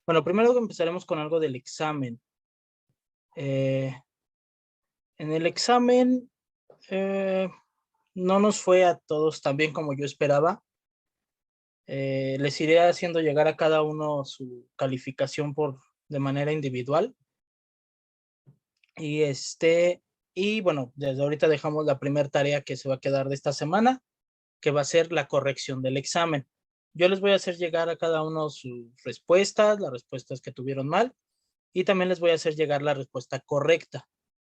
Bueno, primero empezaremos con algo del examen. En el examen no nos fue a todos tan bien como yo esperaba. Les iré haciendo llegar a cada uno su calificación de manera individual. Y bueno, desde ahorita dejamos la primera tarea que se va a quedar de esta semana, que va a ser la corrección del examen. Yo les voy a hacer llegar a cada uno sus respuestas, las respuestas que tuvieron mal, y también les voy a hacer llegar la respuesta correcta.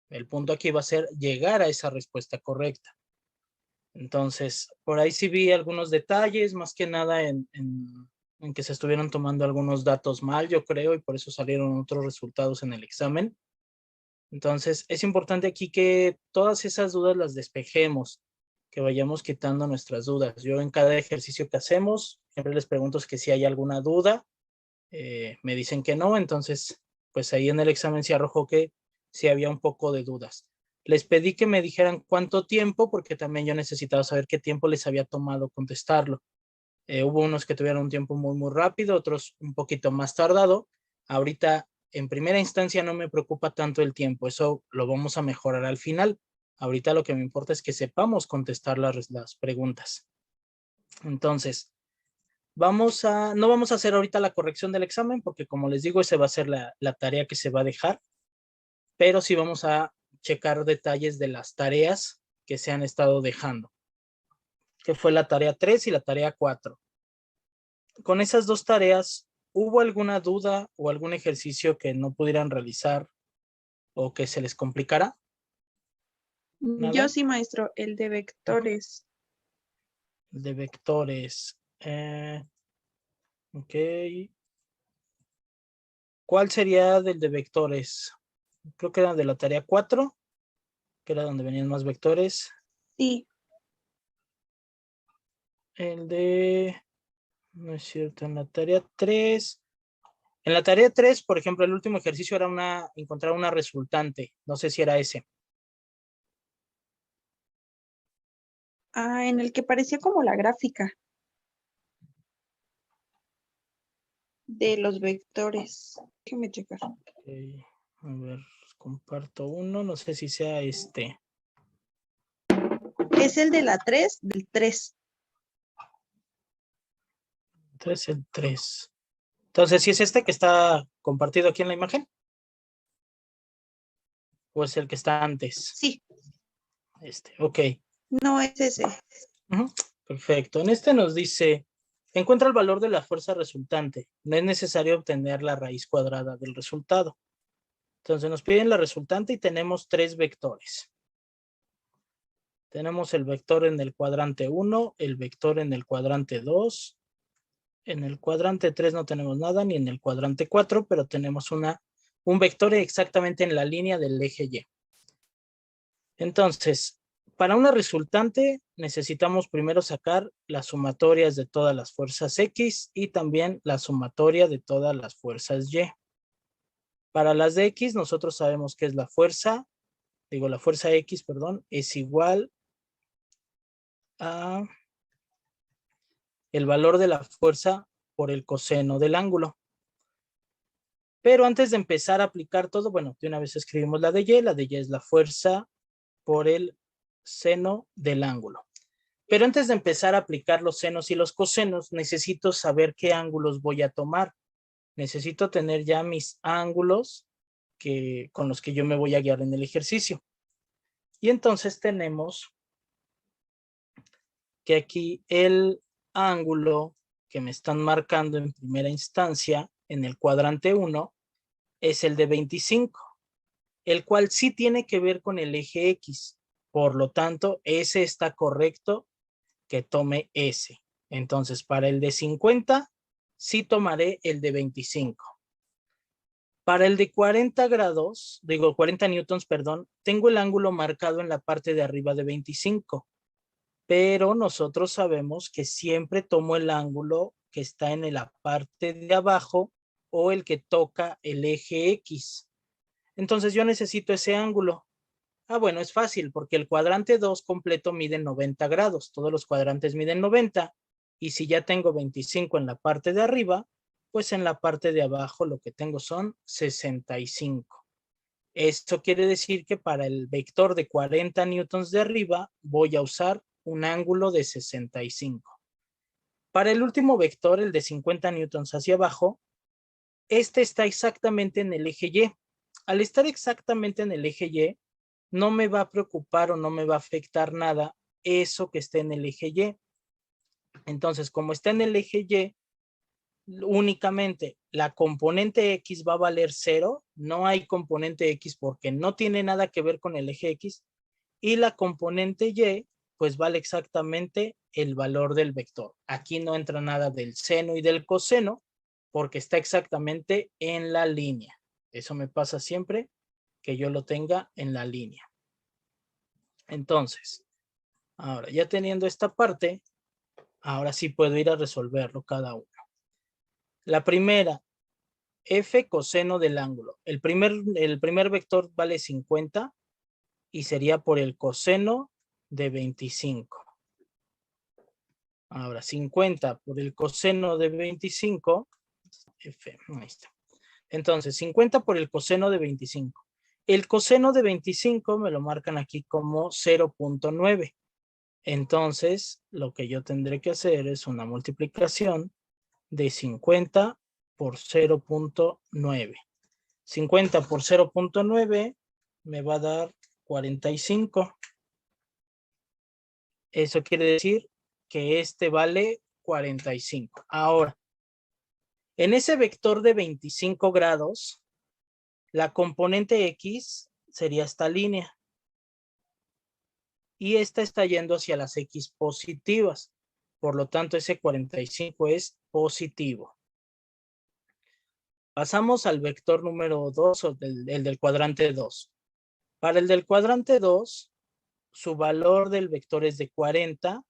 El punto aquí va a ser llegar a esa respuesta correcta. Entonces, por ahí sí vi algunos detalles, más que nada en que se estuvieron tomando algunos datos mal, yo creo, y por eso salieron otros resultados en el examen. Entonces, es importante aquí que todas esas dudas las despejemos, que vayamos quitando nuestras dudas. Yo en cada ejercicio que hacemos, siempre les pregunto que si hay alguna duda, me dicen que no, entonces, pues ahí en el examen se arrojó que sí había un poco de dudas. Les pedí que me dijeran cuánto tiempo, porque también yo necesitaba saber qué tiempo les había tomado contestarlo. Hubo unos que tuvieron un tiempo muy, muy rápido, otros un poquito más tardado. Ahorita, en primera instancia, no me preocupa tanto el tiempo, eso lo vamos a mejorar al final. Ahorita lo que me importa es que sepamos contestar las preguntas. Entonces, no vamos a hacer ahorita la corrección del examen, porque como les digo, esa va a ser la tarea que se va a dejar, pero sí vamos a checar detalles de las tareas que se han estado dejando, que fue la tarea 3 y la tarea 4. Con esas dos tareas, ¿hubo alguna duda o algún ejercicio que no pudieran realizar o que se les complicara? Yo ¿Nada? sí, maestro, el de vectores. De vectores. Ok. ¿Cuál sería del de vectores? Creo que era de la tarea 4, que era donde venían más vectores. Sí. El de... No es cierto, en la tarea 3. En la tarea 3, por ejemplo, el último ejercicio era encontrar una resultante. No sé si era ese. Ah, en el que parecía como la gráfica de los vectores. Déjeme checar. Okay. A ver, comparto uno. No sé si sea este. Es el de la 3, del 3. 3, el 3. Entonces, ¿sí es este que está compartido aquí en la imagen? ¿O es el que está antes? Sí. Ok. No es ese. Perfecto. En este nos dice, encuentra el valor de la fuerza resultante. No es necesario obtener la raíz cuadrada del resultado. Entonces nos piden la resultante y tenemos 3 vectores. Tenemos el vector en el cuadrante 1, el vector en el cuadrante 2, en el cuadrante 3 no tenemos nada, ni en el cuadrante 4, pero tenemos un vector exactamente en la línea del eje Y. Entonces, para una resultante necesitamos primero sacar las sumatorias de todas las fuerzas X y también la sumatoria de todas las fuerzas Y. Para las de X nosotros sabemos que es la fuerza X, perdón, es igual a el valor de la fuerza por el coseno del ángulo. Pero antes de empezar a aplicar todo, bueno, de una vez escribimos la de Y es la fuerza por el seno del ángulo. Pero antes de empezar a aplicar los senos y los cosenos, necesito saber qué ángulos voy a tomar. Necesito tener ya mis ángulos con los que yo me voy a guiar en el ejercicio. Y entonces tenemos que aquí el ángulo que me están marcando en primera instancia en el cuadrante 1 es el de 25, el cual sí tiene que ver con el eje X. Por lo tanto, ese está correcto que tome ese. Entonces, para el de 50, sí tomaré el de 25. Para el de 40 grados, 40 newtons, perdón, tengo el ángulo marcado en la parte de arriba de 25. Pero nosotros sabemos que siempre tomo el ángulo que está en la parte de abajo o el que toca el eje X. Entonces yo necesito ese ángulo. Bueno, es fácil porque el cuadrante 2 completo mide 90 grados. Todos los cuadrantes miden 90. Y si ya tengo 25 en la parte de arriba, pues en la parte de abajo lo que tengo son 65. Esto quiere decir que para el vector de 40 newtons de arriba voy a usar un ángulo de 65. Para el último vector, el de 50 newtons hacia abajo, este está exactamente en el eje Y. Al estar exactamente en el eje Y, no me va a preocupar o no me va a afectar nada eso que esté en el eje Y. Entonces, como está en el eje Y, únicamente la componente X va a valer 0, no hay componente X porque no tiene nada que ver con el eje X, y la componente Y pues vale exactamente el valor del vector. Aquí no entra nada del seno y del coseno porque está exactamente en la línea. Eso me pasa siempre que yo lo tenga en la línea. Entonces, ahora ya teniendo esta parte, ahora sí puedo ir a resolverlo cada uno. La primera, f coseno del ángulo. El primer vector vale 50 y sería por el coseno de 25. Ahora, 50 por el coseno de 25, f, ahí está. Entonces, 50 por el coseno de 25. El coseno de 25 me lo marcan aquí como 0.9. Entonces, lo que yo tendré que hacer es una multiplicación de 50 por 0.9. 50 por 0.9 me va a dar 45. Eso quiere decir que este vale 45. Ahora, en ese vector de 25 grados, la componente X sería esta línea. Y esta está yendo hacia las X positivas. Por lo tanto, ese 45 es positivo. Pasamos al vector número 2, o el del cuadrante 2. Para el del cuadrante 2, su valor del vector es de 40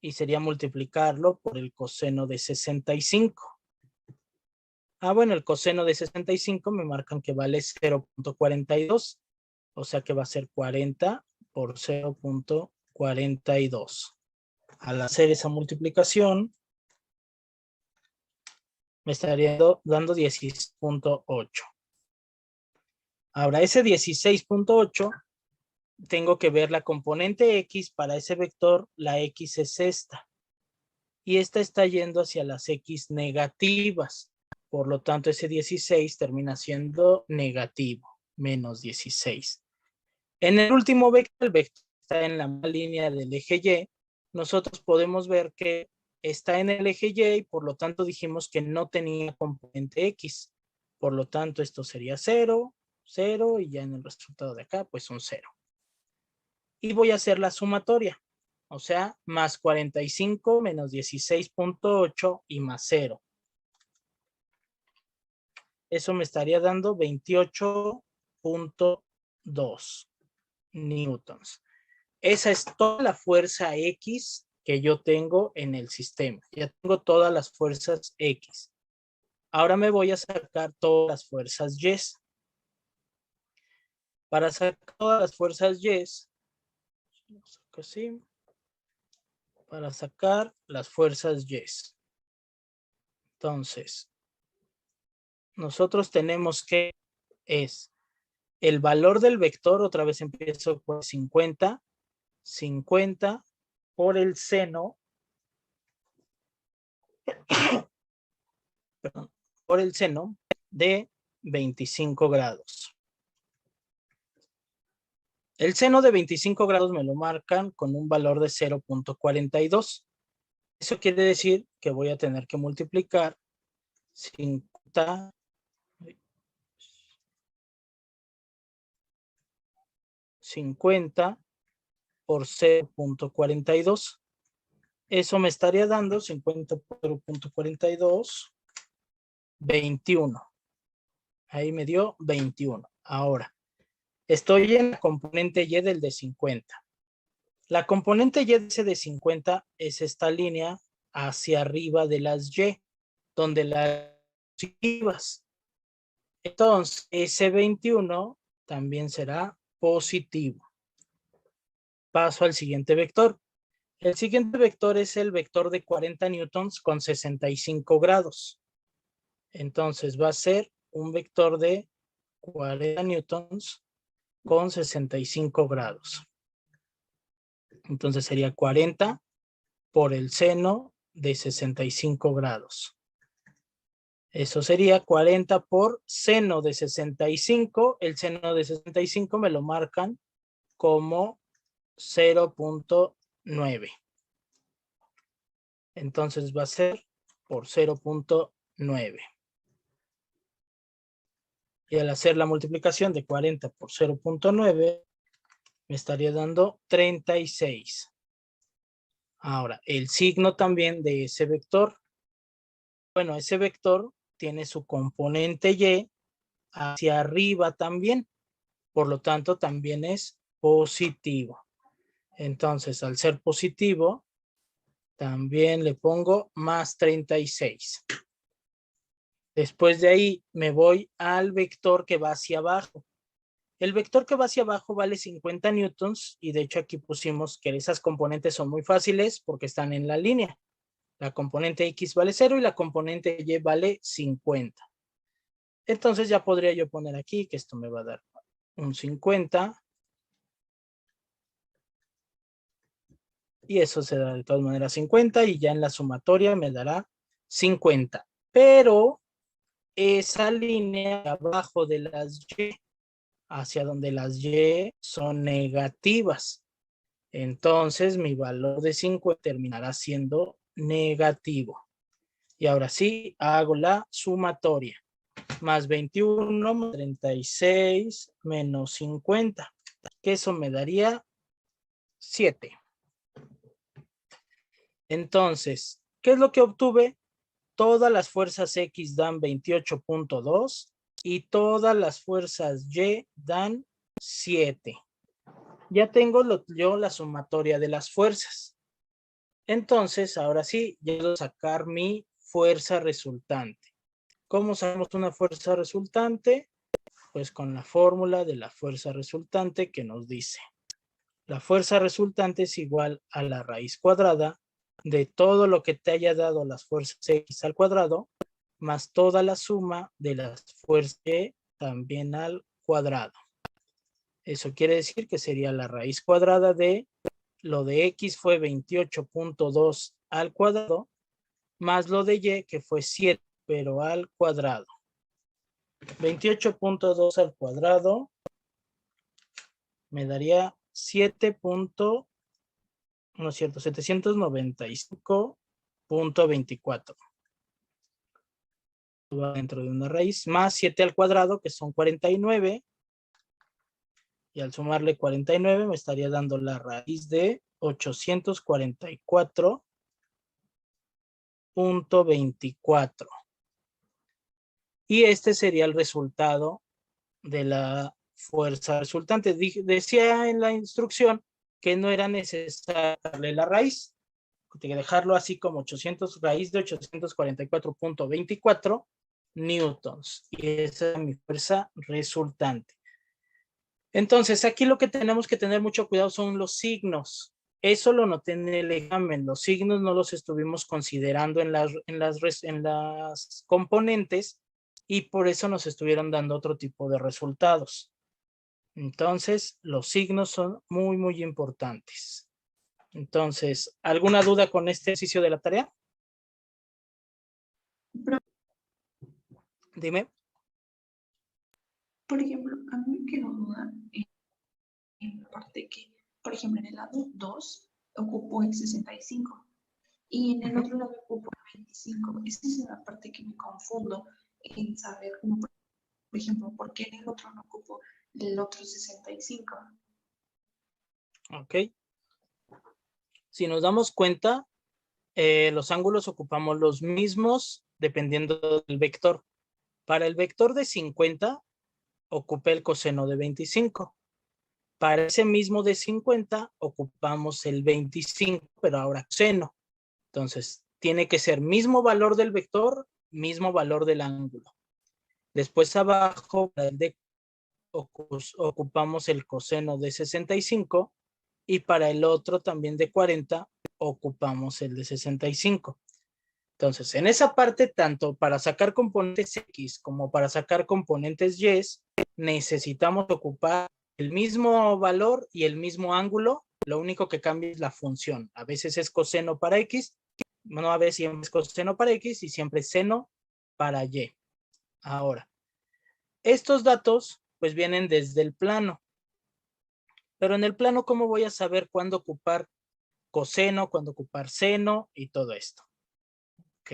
y sería multiplicarlo por el coseno de 65. Bueno, el coseno de 65 me marcan que vale 0.42, o sea que va a ser 40 por 0.42. Al hacer esa multiplicación, me estaría dando 16.8. Ahora, ese 16.8, tengo que ver la componente X para ese vector. La X es esta. Y esta está yendo hacia las X negativas. Por lo tanto, ese 16 termina siendo negativo, menos 16. En el último vector, el vector está en la línea del eje Y. Nosotros podemos ver que está en el eje Y y por lo tanto dijimos que no tenía componente X. Por lo tanto, esto sería 0, 0 y ya en el resultado de acá, pues un 0. Y voy a hacer la sumatoria. O sea, más 45 menos 16.8 y más 0. Eso me estaría dando 28.2 newtons. Esa es toda la fuerza X que yo tengo en el sistema. Ya tengo todas las fuerzas X. Ahora me voy a sacar todas las fuerzas Y. Para sacar todas las fuerzas Y, así, para sacar las fuerzas Y. Entonces, nosotros tenemos que es el valor del vector, otra vez empiezo con 50 por el seno, perdón, por el seno de 25 grados. El seno de 25 grados me lo marcan con un valor de 0.42. Eso quiere decir que voy a tener que multiplicar 50 por 0.42. Eso me estaría dando 50 por 0.42, 21. Ahí me dio 21. Ahora, estoy en la componente Y del de 50. La componente Y de 50 es esta línea hacia arriba de las Y, donde las positivas. Entonces, ese 21 también será positivo. Paso al siguiente vector. El siguiente vector es el vector de 40 newtons con 65 grados. Entonces va a ser un vector de 40 newtons con 65 grados. Entonces sería 40 por el seno de 65 grados. Eso sería 40 por seno de 65. El seno de 65 me lo marcan como 0.9. Entonces va a ser por 0.9. Y al hacer la multiplicación de 40 por 0.9, me estaría dando 36. Ahora, el signo también de ese vector. Bueno, ese vector tiene su componente y hacia arriba también. Por lo tanto, también es positivo. Entonces, al ser positivo, también le pongo más 36. Después de ahí me voy al vector que va hacia abajo. El vector que va hacia abajo vale 50 newtons y de hecho aquí pusimos que esas componentes son muy fáciles porque están en la línea. La componente X vale 0 y la componente Y vale 50. Entonces ya podría yo poner aquí que esto me va a dar un 50. Y eso se da de todas maneras 50 y ya en la sumatoria me dará 50. Pero esa línea abajo de las Y, hacia donde las Y son negativas. Entonces mi valor de 5 terminará siendo negativo. Y ahora sí, hago la sumatoria. Más 21, más 36, menos 50. Que eso me daría 7. Entonces, ¿qué es lo que obtuve? Todas las fuerzas X dan 28.2 y todas las fuerzas Y dan 7. Ya tengo yo la sumatoria de las fuerzas. Entonces, ahora sí, ya puedo sacar mi fuerza resultante. ¿Cómo sabemos una fuerza resultante? Pues con la fórmula de la fuerza resultante que nos dice: la fuerza resultante es igual a la raíz cuadrada de todo lo que te haya dado las fuerzas X al cuadrado, más toda la suma de las fuerzas Y también al cuadrado. Eso quiere decir que sería la raíz cuadrada de lo de X fue 28.2 al cuadrado, más lo de Y que fue 7, pero al cuadrado. 28.2 al cuadrado me daría 795.24. Va dentro de una raíz, más 7 al cuadrado, que son 49. Y al sumarle 49 me estaría dando la raíz de 844.24. Y este sería el resultado de la fuerza resultante. Decía en la instrucción que no era necesario darle la raíz, que dejarlo así como 800, raíz de 844.24 newtons. Y esa es mi fuerza resultante. Entonces, aquí lo que tenemos que tener mucho cuidado son los signos. Eso lo noté en el examen. Los signos no los estuvimos considerando en las componentes y por eso nos estuvieron dando otro tipo de resultados. Entonces, los signos son muy, muy importantes. Entonces, ¿alguna duda con este ejercicio de la tarea? Dime. Por ejemplo, a mí me quedó duda en la parte que, por ejemplo, en el lado 2 ocupó el 65 y en el otro lado ocupó el 25. Esa es la parte que me confundo en saber, como, por ejemplo, ¿por qué en el otro no ocupó el otro 65? Ok. Si nos damos cuenta, los ángulos ocupamos los mismos dependiendo del vector. Para el vector de 50, ocupé el coseno de 25. Para ese mismo de 50, ocupamos el 25, pero ahora coseno. Entonces, tiene que ser mismo valor del vector, mismo valor del ángulo. Después abajo, para el de ocupamos el coseno de 65 y para el otro también de 40 ocupamos el de 65. Entonces, en esa parte, tanto para sacar componentes X como para sacar componentes Y, necesitamos ocupar el mismo valor y el mismo ángulo. Lo único que cambia es la función. A veces es coseno para X, no, a veces siempre es coseno para X y siempre es seno para Y. Ahora, estos datos pues vienen desde el plano. Pero en el plano, ¿cómo voy a saber cuándo ocupar coseno, cuándo ocupar seno y todo esto? Ok,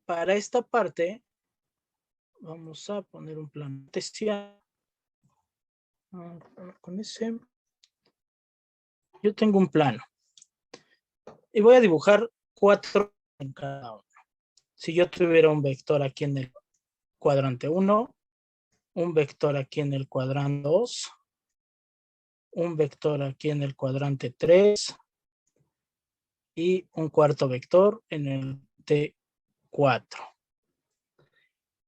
para esta parte vamos a poner un plano cartesiano. Con ese, yo tengo un plano y voy a dibujar 4 en cada uno. Si yo tuviera un vector aquí en el cuadrante 1, un vector aquí en el cuadrante 2, un vector aquí en el cuadrante 3 y un cuarto vector en el T4.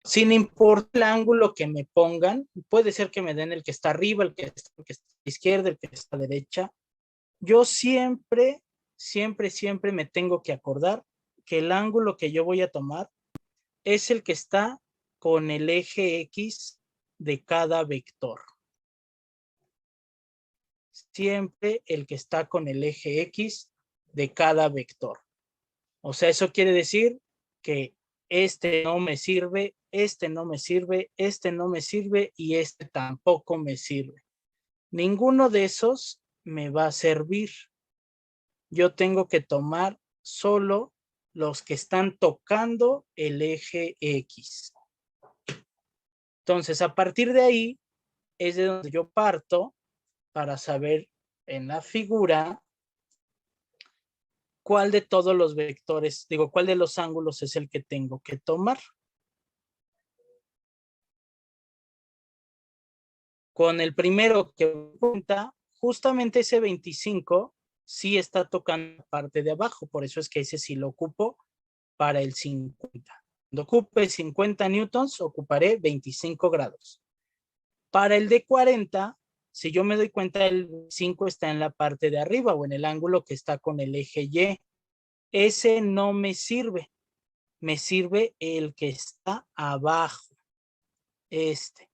Sin importar el ángulo que me pongan, puede ser que me den el que está arriba, el que está a la izquierda, el que está a la derecha. Yo siempre me tengo que acordar que el ángulo que yo voy a tomar es el que está con el eje X de cada vector. Siempre el que está con el eje X de cada vector. O sea, eso quiere decir que este no me sirve, este no me sirve, este no me sirve y este tampoco me sirve. Ninguno de esos me va a servir. Yo tengo que tomar solo los que están tocando el eje X. Entonces, a partir de ahí es de donde yo parto para saber en la figura cuál de todos los vectores, digo, cuál de los ángulos es el que tengo que tomar. Con el primero que cuenta, justamente ese 25 sí está tocando la parte de abajo, por eso es que ese sí lo ocupo para el 50. Cuando ocupe 50 newtons, ocuparé 25 grados. Para el de 40, si yo me doy cuenta, el 5 está en la parte de arriba o en el ángulo que está con el eje Y. Ese no me sirve. Me sirve el que está abajo. Este.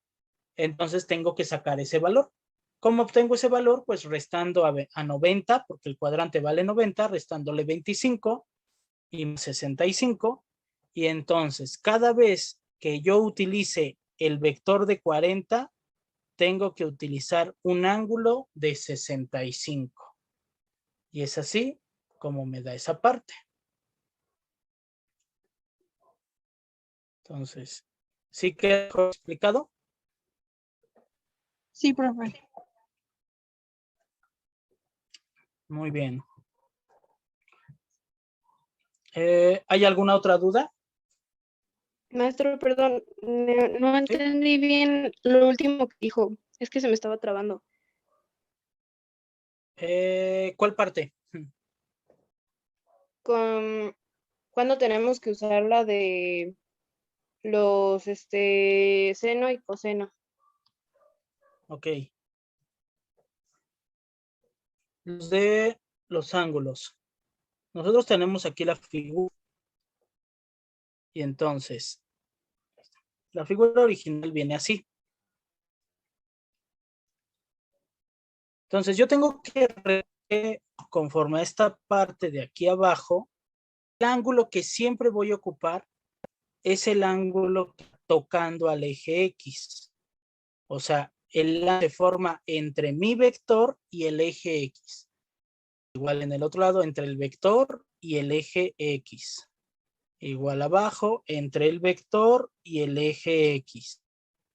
Entonces tengo que sacar ese valor. ¿Cómo obtengo ese valor? Pues restando a 90, porque el cuadrante vale 90, restándole 25 y 65. Y entonces, cada vez que yo utilice el vector de 40, tengo que utilizar un ángulo de 65. Y es así como me da esa parte. Entonces, ¿sí quedó explicado? Sí, profe. Muy bien. ¿Hay alguna otra duda? Maestro, perdón, no entendí bien lo último que dijo. Es que se me estaba trabando. ¿Cuál parte? ¿Cuándo tenemos que usar la de los seno y coseno? Ok. Los de los ángulos. Nosotros tenemos aquí la figura. Y entonces, la figura original viene así. Entonces, yo tengo que, conforme a esta parte de aquí abajo, el ángulo que siempre voy a ocupar es el ángulo tocando al eje X. O sea, el se forma entre mi vector y el eje X. Igual en el otro lado, entre el vector y el eje X. Igual abajo, entre el vector y el eje X.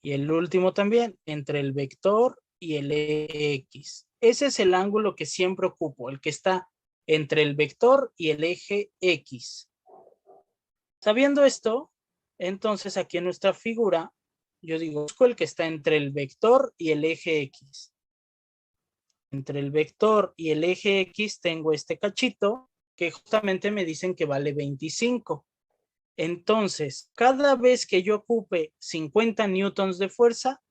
Y el último también, entre el vector y el eje X. Ese es el ángulo que siempre ocupo, el que está entre el vector y el eje X. Sabiendo esto, entonces aquí en nuestra figura, yo digo, busco el que está entre el vector y el eje X. Entre el vector y el eje X tengo este cachito que justamente me dicen que vale 25. Entonces, cada vez que yo ocupe 50 newtons de fuerza,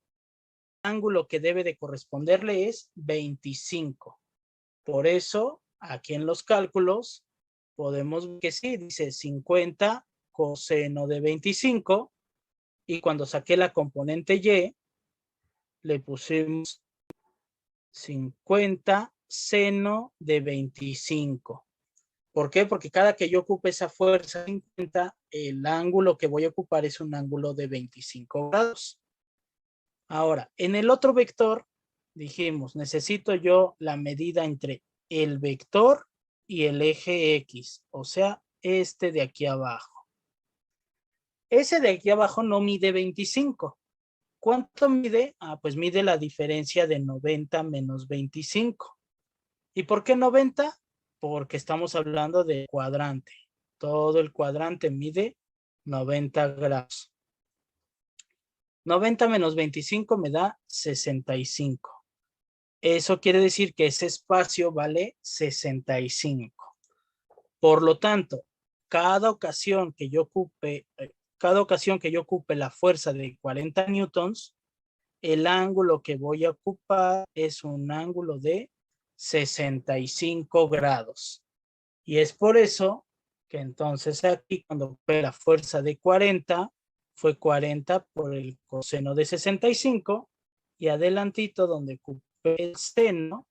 el ángulo que debe de corresponderle es 25. Por eso, aquí en los cálculos, podemos ver que sí, dice 50 coseno de 25 y cuando saqué la componente y, le pusimos 50 seno de 25. ¿Por qué? Porque cada que yo ocupe esa fuerza 50, el ángulo que voy a ocupar es un ángulo de 25 grados. Ahora, en el otro vector, dijimos, necesito yo la medida entre el vector y el eje X, o sea, este de aquí abajo. Ese de aquí abajo no mide 25. ¿Cuánto mide? Pues mide la diferencia de 90 menos 25. ¿Y por qué 90? Porque estamos hablando de cuadrante. Todo el cuadrante mide 90 grados. 90 menos 25 me da 65. Eso quiere decir que ese espacio vale 65. Por lo tanto, cada ocasión que yo ocupe la fuerza de 40 newtons, el ángulo que voy a ocupar es un ángulo de 65 grados. Y es por eso que entonces aquí cuando ocupé la fuerza de 40, fue 40 por el coseno de 65 y adelantito donde ocupé el seno,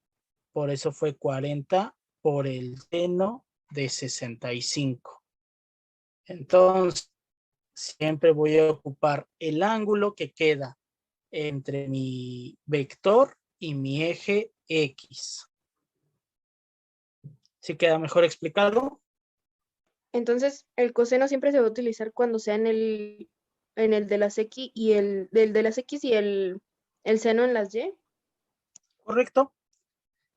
por eso fue 40 por el seno de 65. Entonces, siempre voy a ocupar el ángulo que queda entre mi vector y mi eje X. ¿Sí queda mejor explicado? Entonces, el coseno siempre se va a utilizar cuando sea en el de las X y el de las X y el seno en las Y. Correcto.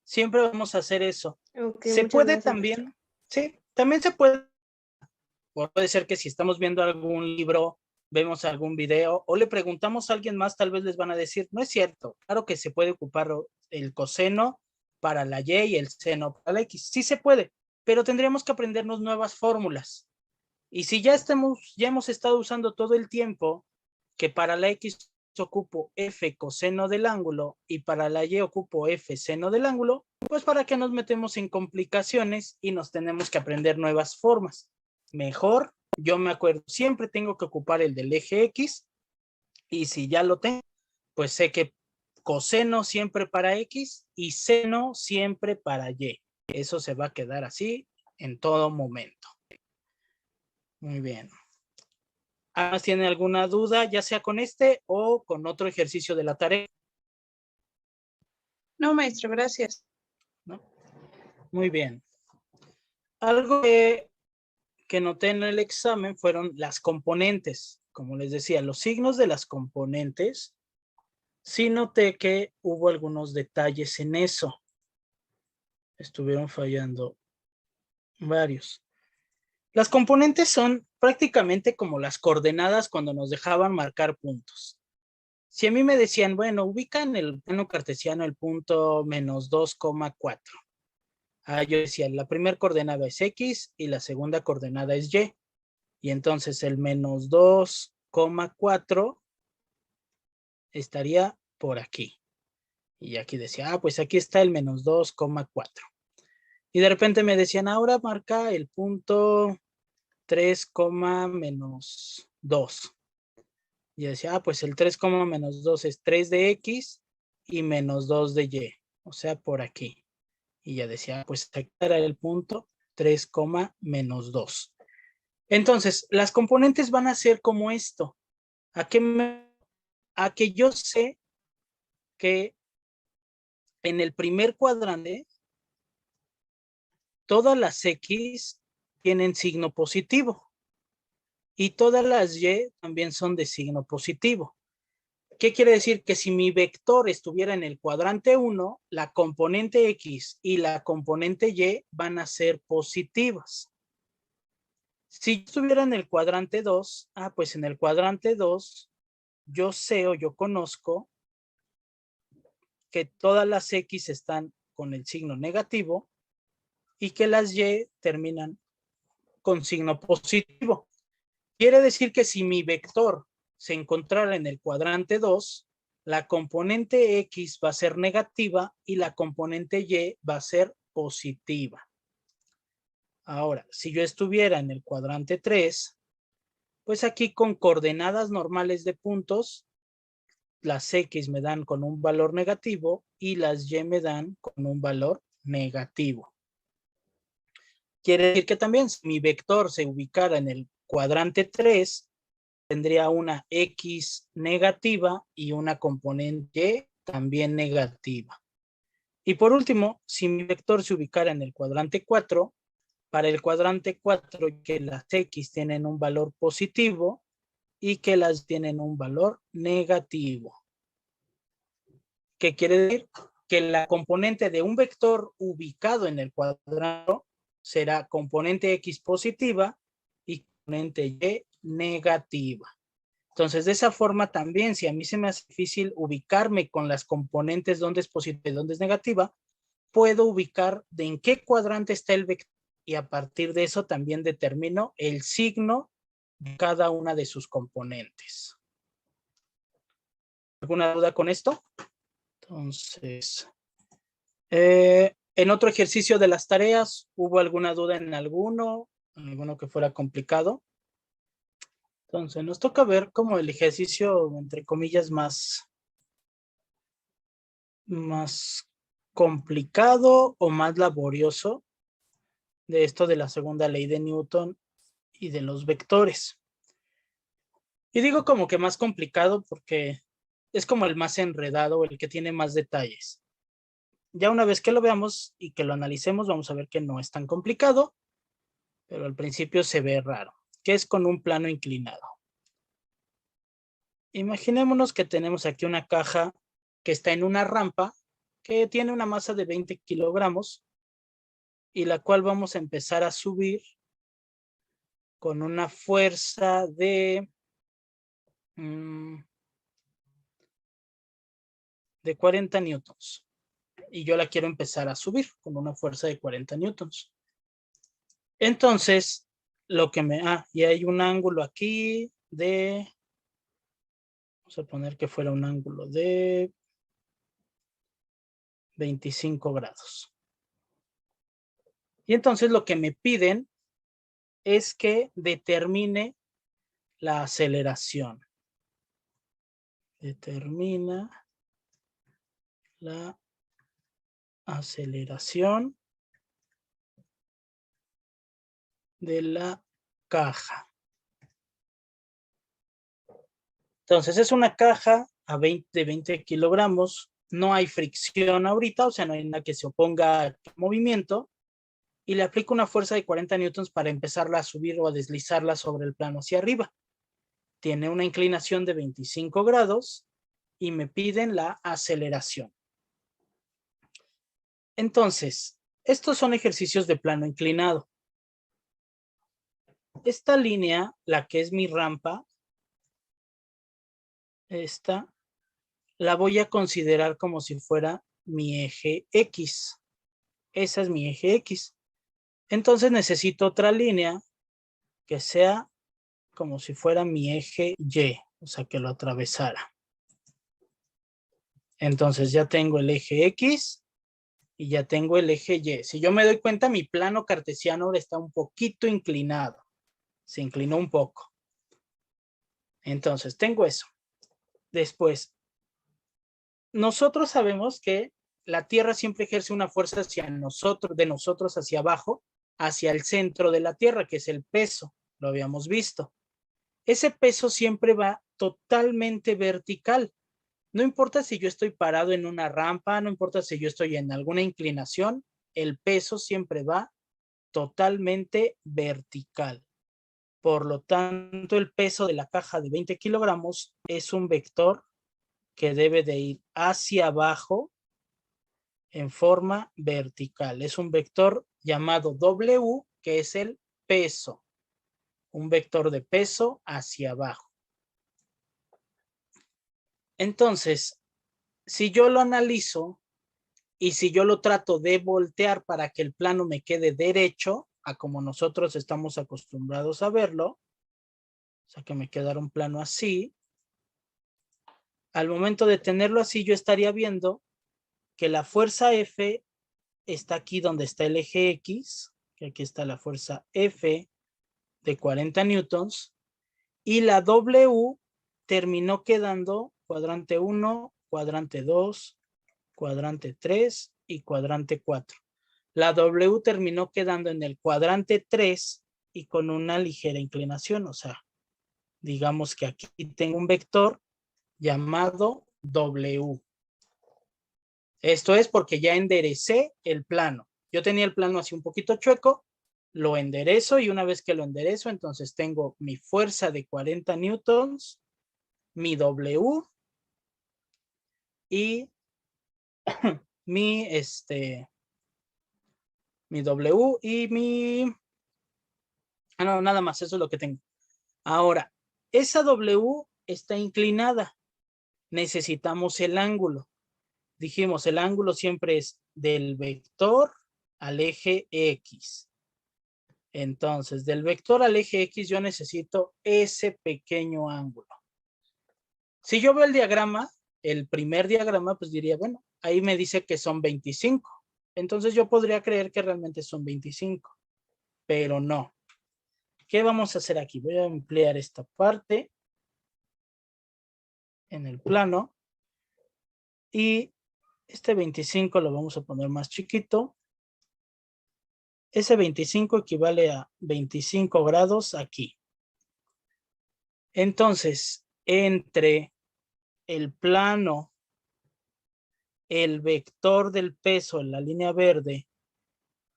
Siempre vamos a hacer eso. Ok, Se muchas puede gracias, también, maestro. sí, también se puede. Puede ser que si estamos viendo algún libro, vemos algún video o le preguntamos a alguien más, tal vez les van a decir, no es cierto, claro que se puede ocupar el coseno para la Y y el seno para la X. Sí se puede, pero tendríamos que aprendernos nuevas fórmulas. Y si ya hemos estado usando todo el tiempo que para la X ocupo F coseno del ángulo y para la Y ocupo F seno del ángulo, pues para qué nos metemos en complicaciones y nos tenemos que aprender nuevas formas. Mejor, yo me acuerdo, siempre tengo que ocupar el del eje X y si ya lo tengo, pues sé que coseno siempre para X y seno siempre para Y. Eso se va a quedar así en todo momento. Muy bien. ¿Más tiene alguna duda, ya sea con este o con otro ejercicio de la tarea? No, maestro, gracias. ¿No? Muy bien. Algo que noté en el examen fueron las componentes. Como les decía, los signos de las componentes, sí noté que hubo algunos detalles en eso. Estuvieron fallando varios. Las componentes son prácticamente como las coordenadas cuando nos dejaban marcar puntos. Si a mí me decían, bueno, ubica en el plano cartesiano el punto menos 2,4. Yo decía, la primera coordenada es X y la segunda coordenada es Y. Y entonces el menos 2,4 estaría por aquí. Y aquí decía, pues aquí está el menos 2,4. Y de repente me decían, ahora marca el punto 3, menos 2. Y decía, pues el 3, menos 2 es 3 de X y menos 2 de Y. O sea, por aquí. Y ya decía, pues aquí era el punto 3, menos 2. Entonces, las componentes van a ser como esto. A que yo sé que en el primer cuadrante todas las X tienen signo positivo y todas las Y también son de signo positivo. ¿Qué quiere decir? Que si mi vector estuviera en el cuadrante 1, la componente X y la componente Y van a ser positivas. Si estuviera en el cuadrante 2, pues en el cuadrante 2 yo sé o yo conozco que todas las X están con el signo negativo y que las Y terminan con signo positivo. Quiere decir que si mi vector se encontrara en el cuadrante 2, la componente X va a ser negativa y la componente Y va a ser positiva. Ahora, si yo estuviera en el cuadrante 3, Pues aquí con coordenadas normales de puntos, las X me dan con un valor negativo y las Y me dan con un valor negativo. Quiere decir que también si mi vector se ubicara en el cuadrante 3, tendría una X negativa y una componente Y también negativa. Y por último, si mi vector se ubicara en el cuadrante 4, para el cuadrante 4 que las X tienen un valor positivo y que las tienen un valor negativo. ¿Qué quiere decir? Que la componente de un vector ubicado en el cuadrado será componente X positiva y componente Y negativa. Entonces, de esa forma también, si a mí se me hace difícil ubicarme con las componentes donde es positiva y donde es negativa, puedo ubicar de en qué cuadrante está el vector y a partir de eso también determino el signo de cada una de sus componentes. ¿Alguna duda con esto? Entonces, en otro ejercicio de las tareas, ¿hubo alguna duda en alguno que fuera complicado? Entonces, nos toca ver como el ejercicio, entre comillas, más complicado o más laborioso de esto de la segunda ley de Newton y de los vectores. Y digo como que más complicado porque es como el más enredado, el que tiene más detalles. Ya una vez que lo veamos y que lo analicemos, vamos a ver que no es tan complicado, pero al principio se ve raro, que es con un plano inclinado. Imaginémonos que tenemos aquí una caja que está en una rampa que tiene una masa de 20 kilogramos y la cual vamos a empezar a subir con una fuerza de 40 newtons. Y yo la quiero empezar a subir con una fuerza de 40 newtons. Entonces, y hay un ángulo aquí vamos a poner que fuera un ángulo de 25 grados. Y entonces lo que me piden es que determine la aceleración. Determina la aceleración de la caja. Entonces es una caja de 20 kilogramos, no hay fricción ahorita, o sea, no hay nada que se oponga al movimiento, y le aplico una fuerza de 40 newtons para empezarla a subir o a deslizarla sobre el plano hacia arriba. Tiene una inclinación de 25 grados y me piden la aceleración. Entonces, estos son ejercicios de plano inclinado. Esta línea, la que es mi rampa, esta, la voy a considerar como si fuera mi eje X. Esa es mi eje X. Entonces necesito otra línea que sea como si fuera mi eje Y, o sea, que lo atravesara. Entonces ya tengo el eje X y ya tengo el eje Y. Si yo me doy cuenta, mi plano cartesiano ahora está un poquito inclinado. Se inclinó un poco. Entonces tengo eso. Después, nosotros sabemos que la Tierra siempre ejerce una fuerza hacia nosotros, de nosotros hacia abajo, hacia el centro de la Tierra, que es el peso. Lo habíamos visto. Ese peso siempre va totalmente vertical. No importa si yo estoy parado en una rampa, no importa si yo estoy en alguna inclinación, el peso siempre va totalmente vertical. Por lo tanto, el peso de la caja de 20 kilogramos es un vector que debe de ir hacia abajo en forma vertical. Es un vector llamado W, que es el peso. Un vector de peso hacia abajo. Entonces, si yo lo analizo y si yo lo trato de voltear para que el plano me quede derecho, a como nosotros estamos acostumbrados a verlo, o sea, que me quedara un plano así, al momento de tenerlo así, yo estaría viendo que la fuerza F está aquí donde está el eje X, que aquí está la fuerza F de 40 newtons, Y la W terminó quedando cuadrante 1, cuadrante 2, cuadrante 3 y cuadrante 4. La W terminó quedando en el cuadrante 3 y con una ligera inclinación, o sea, digamos que aquí tengo un vector llamado W. Esto es porque ya enderecé el plano. Yo tenía el plano así un poquito chueco, lo enderezo y una vez que lo enderezo, entonces tengo mi fuerza de 40 newtons, mi W y mi W y mi... Ah, no, nada más, eso es lo que tengo. Ahora, esa W está inclinada. Necesitamos el ángulo. Dijimos, el ángulo siempre es del vector al eje X. Entonces, del vector al eje X yo necesito ese pequeño ángulo. Si yo veo el diagrama, el primer diagrama, pues diría, bueno, ahí me dice que son 25. Entonces yo podría creer que realmente son 25, pero no. ¿Qué vamos a hacer aquí? Voy a ampliar esta parte en el plano y este 25 lo vamos a poner más chiquito. Ese 25 equivale a 25 grados aquí. Entonces, entre el plano, el vector del peso en la línea verde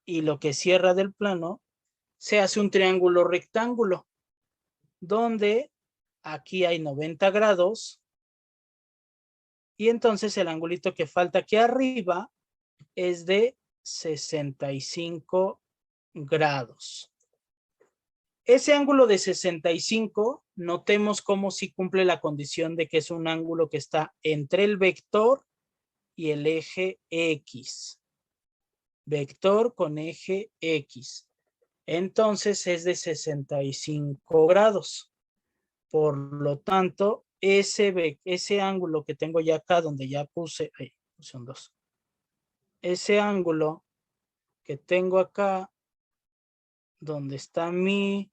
y lo que cierra del plano, se hace un triángulo rectángulo, donde aquí hay 90 grados y entonces el angulito que falta aquí arriba es de 65 grados. Ese ángulo de 65, notemos cómo sí cumple la condición de que es un ángulo que está entre el vector y el eje X. Vector con eje X. Entonces es de 65 grados. Por lo tanto, ese ángulo que tengo ya acá, donde ya puse un 2. Ese ángulo que tengo acá, donde está mi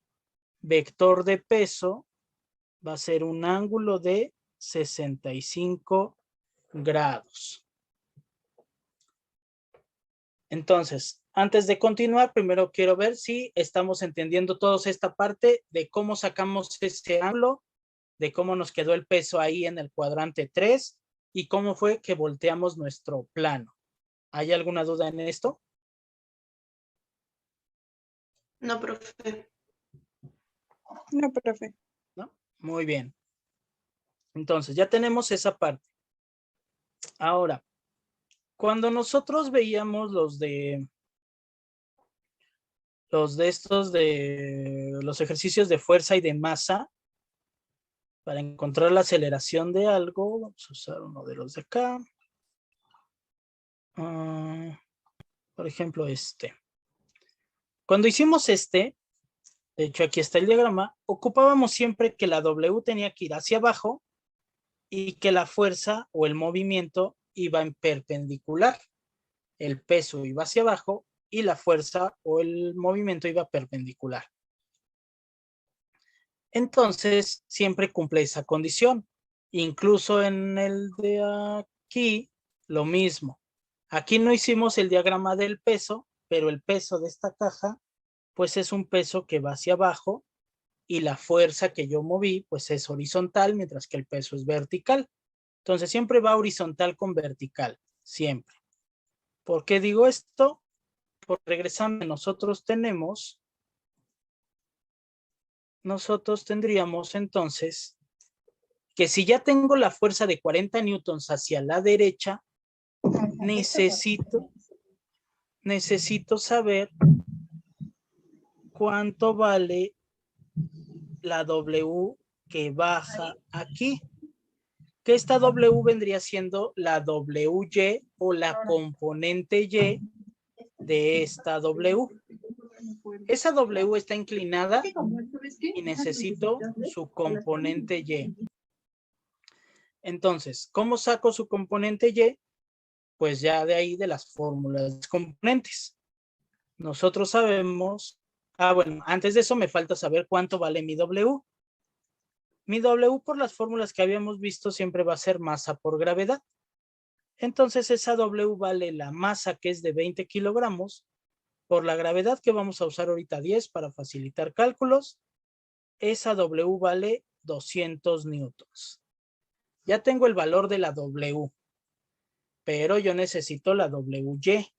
vector de peso, va a ser un ángulo de 65 grados. Entonces, antes de continuar, primero quiero ver si estamos entendiendo todos esta parte de cómo sacamos ese ángulo, de cómo nos quedó el peso ahí en el cuadrante 3 y cómo fue que volteamos nuestro plano. ¿Hay alguna duda en esto? No, profe. No, profe. ¿No? Muy bien. Entonces, ya tenemos esa parte. Ahora, cuando nosotros veíamos los ejercicios de fuerza y de masa, para encontrar la aceleración de algo, vamos a usar uno de los de acá. Por ejemplo, este. Cuando hicimos de hecho aquí está el diagrama, ocupábamos siempre que la W tenía que ir hacia abajo y que la fuerza o el movimiento iba en perpendicular. El peso iba hacia abajo y la fuerza o el movimiento iba perpendicular. Entonces, siempre cumple esa condición. Incluso en el de aquí, lo mismo. Aquí no hicimos el diagrama del peso, pero el peso de esta caja, pues es un peso que va hacia abajo y la fuerza que yo moví, pues es horizontal, mientras que el peso es vertical. Entonces, siempre va horizontal con vertical, siempre. ¿Por qué digo esto? Porque regresando, nosotros tendríamos entonces que si ya tengo la fuerza de 40 newtons hacia la derecha, necesito saber cuánto vale la W que baja aquí. Que esta W vendría siendo la WY o la componente Y de esta W. Esa W está inclinada y necesito su componente Y. Entonces, ¿cómo saco su componente Y? Pues ya de ahí de las fórmulas de componentes. Nosotros sabemos, bueno, antes de eso me falta saber cuánto vale mi W. Mi W por las fórmulas que habíamos visto siempre va a ser masa por gravedad. Entonces esa W vale la masa que es de 20 kilogramos por la gravedad que vamos a usar ahorita 10 para facilitar cálculos. Esa W vale 200 newtons. Ya tengo el valor de la W, pero yo necesito la WY.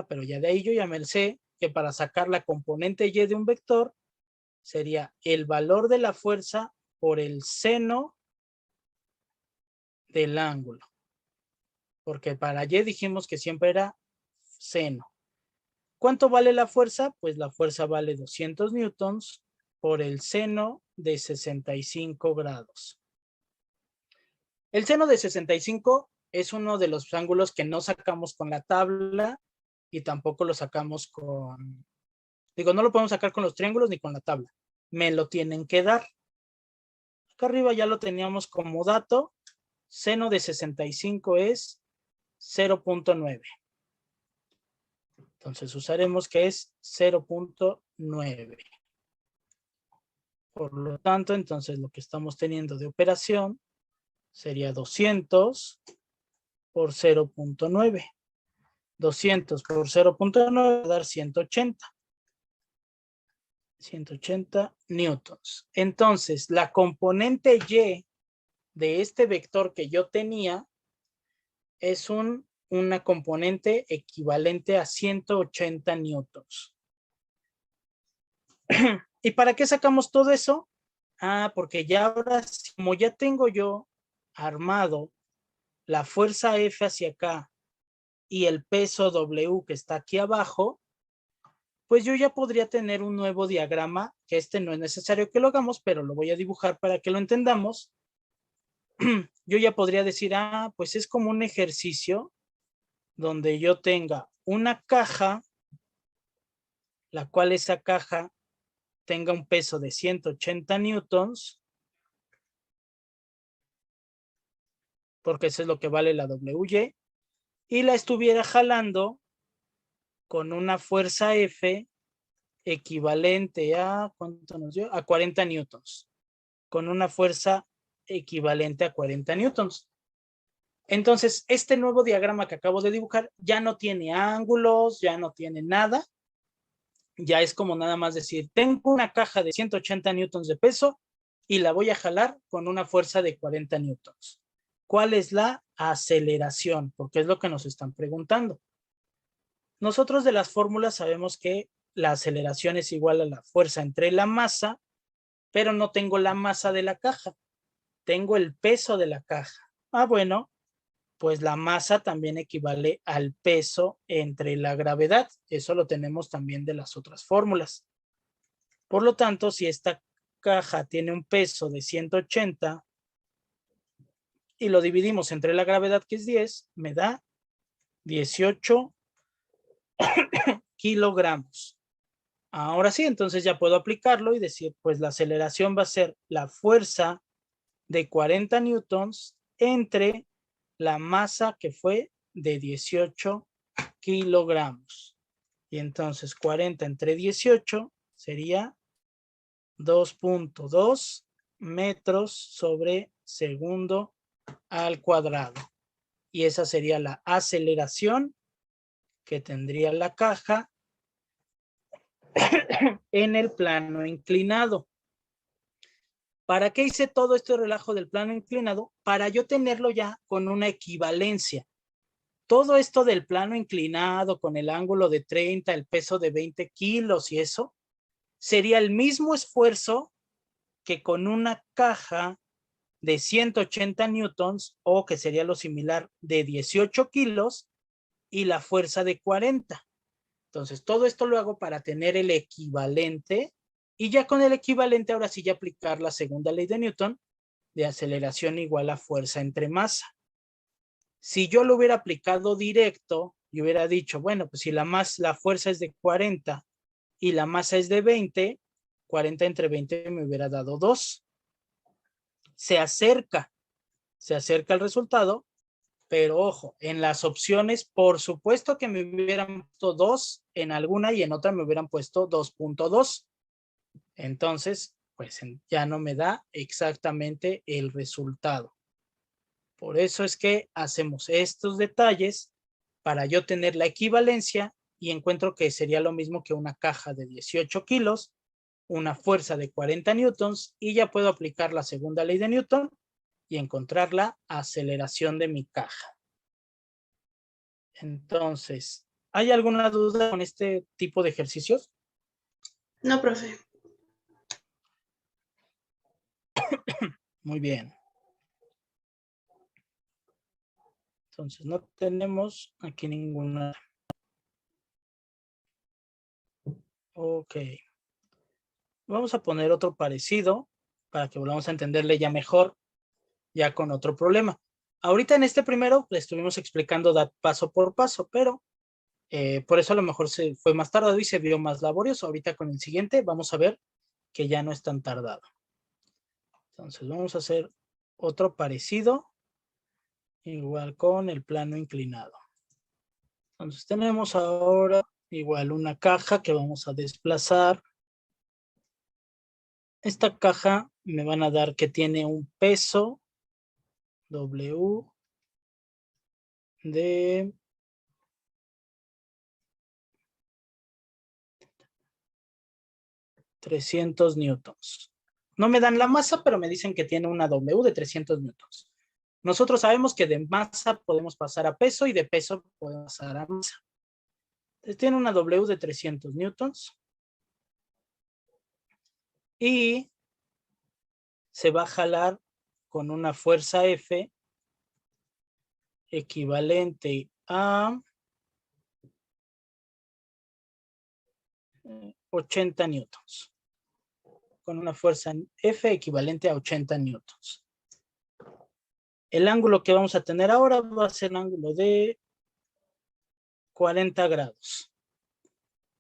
Pero ya de ahí yo ya me sé que para sacar la componente Y de un vector sería el valor de la fuerza por el seno del ángulo. Porque para Y dijimos que siempre era seno. ¿Cuánto vale la fuerza? Pues la fuerza vale 200 newtons por el seno de 65 grados. El seno de 65 es uno de los ángulos que no sacamos con la tabla y tampoco lo sacamos con... Digo, no lo podemos sacar con los triángulos ni con la tabla. Me lo tienen que dar. Acá arriba ya lo teníamos como dato. Seno de 65 es 0.9. Entonces usaremos que es 0.9. Por lo tanto, entonces lo que estamos teniendo de operación sería 200 por 0.9. 200 por 0.9 va a dar 180. 180 newtons. Entonces, la componente Y de este vector que yo tenía es una componente equivalente a 180 newtons. ¿Y para qué sacamos todo eso? Porque ya ahora, como ya tengo yo armado la fuerza F hacia acá y el peso W que está aquí abajo, pues yo ya podría tener un nuevo diagrama, que este no es necesario que lo hagamos, pero lo voy a dibujar para que lo entendamos. Yo ya podría decir, pues es como un ejercicio donde yo tenga una caja, la cual esa caja tenga un peso de 180 newtons, porque eso es lo que vale la WY, y la estuviera jalando con una fuerza F equivalente a, ¿cuánto nos dio? A 40 newtons, con una fuerza equivalente a 40 newtons. Entonces, este nuevo diagrama que acabo de dibujar ya no tiene ángulos, ya no tiene nada. Ya es como nada más decir, tengo una caja de 180 newtons de peso y la voy a jalar con una fuerza de 40 newtons. ¿Cuál es la aceleración? Porque es lo que nos están preguntando. Nosotros de las fórmulas sabemos que la aceleración es igual a la fuerza entre la masa, pero no tengo la masa de la caja. Tengo el peso de la caja. Bueno, pues la masa también equivale al peso entre la gravedad. Eso lo tenemos también de las otras fórmulas. Por lo tanto, si esta caja tiene un peso de 180 y lo dividimos entre la gravedad, que es 10, me da 18 kilogramos. Ahora sí, entonces ya puedo aplicarlo y decir, pues la aceleración va a ser la fuerza de 40 newtons entre la masa que fue de 18 kilogramos. Y entonces 40 entre 18 sería 2.2 metros sobre segundo al cuadrado. Y esa sería la aceleración que tendría la caja en el plano inclinado. ¿Para qué hice todo este relajo del plano inclinado? Para yo tenerlo ya con una equivalencia. Todo esto del plano inclinado con el ángulo de 30, el peso de 20 kilos y eso, sería el mismo esfuerzo que con una caja de 180 newtons o que sería lo similar de 18 kilos y la fuerza de 40. Entonces, todo esto lo hago para tener el equivalente y ya con el equivalente ahora sí ya aplicar la segunda ley de Newton de aceleración igual a fuerza entre masa. Si yo lo hubiera aplicado directo y hubiera dicho, bueno, pues si la fuerza es de 40 y la masa es de 20, 40 entre 20 me hubiera dado 2. Se acerca el resultado, pero ojo, en las opciones, por supuesto que me hubieran puesto 2 en alguna y en otra me hubieran puesto 2.2. Entonces, pues ya no me da exactamente el resultado. Por eso es que hacemos estos detalles para yo tener la equivalencia y encuentro que sería lo mismo que una caja de 18 kilos, una fuerza de 40 newtons y ya puedo aplicar la segunda ley de Newton y encontrar la aceleración de mi caja. Entonces, ¿hay alguna duda con este tipo de ejercicios? No, profe. Muy bien. Entonces, no tenemos aquí ninguna. Ok. Vamos a poner otro parecido para que volvamos a entenderle ya mejor, ya con otro problema. Ahorita en este primero le estuvimos explicando paso por paso, pero por eso a lo mejor se fue más tardado y se vio más laborioso. Ahorita con el siguiente vamos a ver que ya no es tan tardado. Entonces vamos a hacer otro parecido, igual con el plano inclinado. Entonces tenemos ahora igual una caja que vamos a desplazar. Esta caja me van a dar que tiene un peso W de 300 newtons. No me dan la masa, pero me dicen que tiene una W de 300 newtons. Nosotros sabemos que de masa podemos pasar a peso y de peso podemos pasar a masa. Entonces tiene una W de 300 newtons y se va a jalar con una fuerza F equivalente a 80 newtons. Con una fuerza F equivalente a 80 newtons. El ángulo que vamos a tener ahora va a ser un ángulo de 40 grados.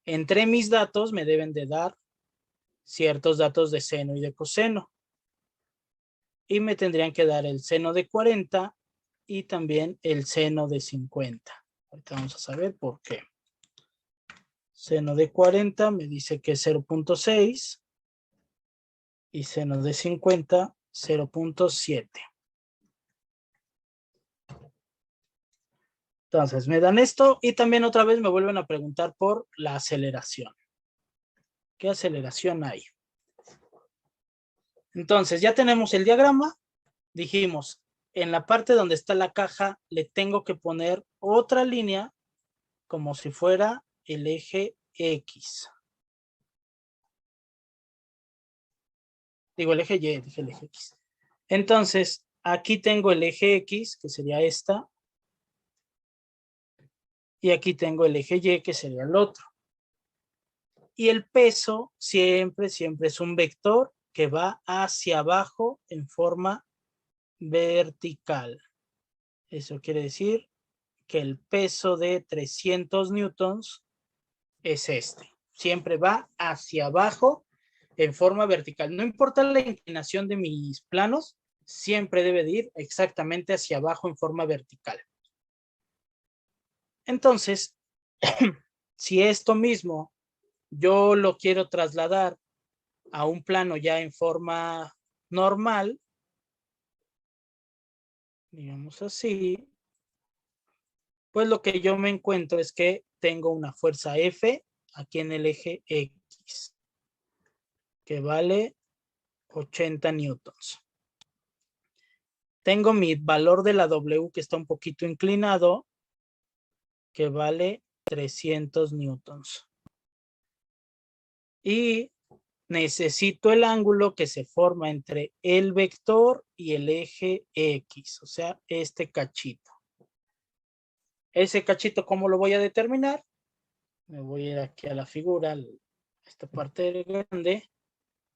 Entre mis datos me deben de dar ciertos datos de seno y de coseno. Y me tendrían que dar el seno de 40 y también el seno de 50. Ahorita vamos a saber por qué. Seno de 40 me dice que es 0.6 y seno de 50, 0.7. Entonces me dan esto y también otra vez me vuelven a preguntar por la aceleración. ¿Qué aceleración hay? Entonces ya tenemos el diagrama. Dijimos, en la parte donde está la caja le tengo que poner otra línea como si fuera el eje X. Digo el eje Y, dije el eje X. Entonces, aquí tengo el eje X, que sería esta. Y aquí tengo el eje Y, que sería el otro. Y el peso siempre es un vector que va hacia abajo en forma vertical. Eso quiere decir que el peso de 300 newtons es este. Siempre va hacia abajo en forma vertical. No importa la inclinación de mis planos, siempre debe de ir exactamente hacia abajo en forma vertical. Entonces, si esto mismo yo lo quiero trasladar a un plano ya en forma normal, digamos así, pues lo que yo me encuentro es que tengo una fuerza F aquí en el eje X, que vale 80 newtons. Tengo mi valor de la W que está un poquito inclinado, que vale 300 newtons. Y necesito el ángulo que se forma entre el vector y el eje X, o sea, este cachito. Ese cachito, ¿cómo lo voy a determinar? Me voy a ir aquí a la figura, a esta parte grande,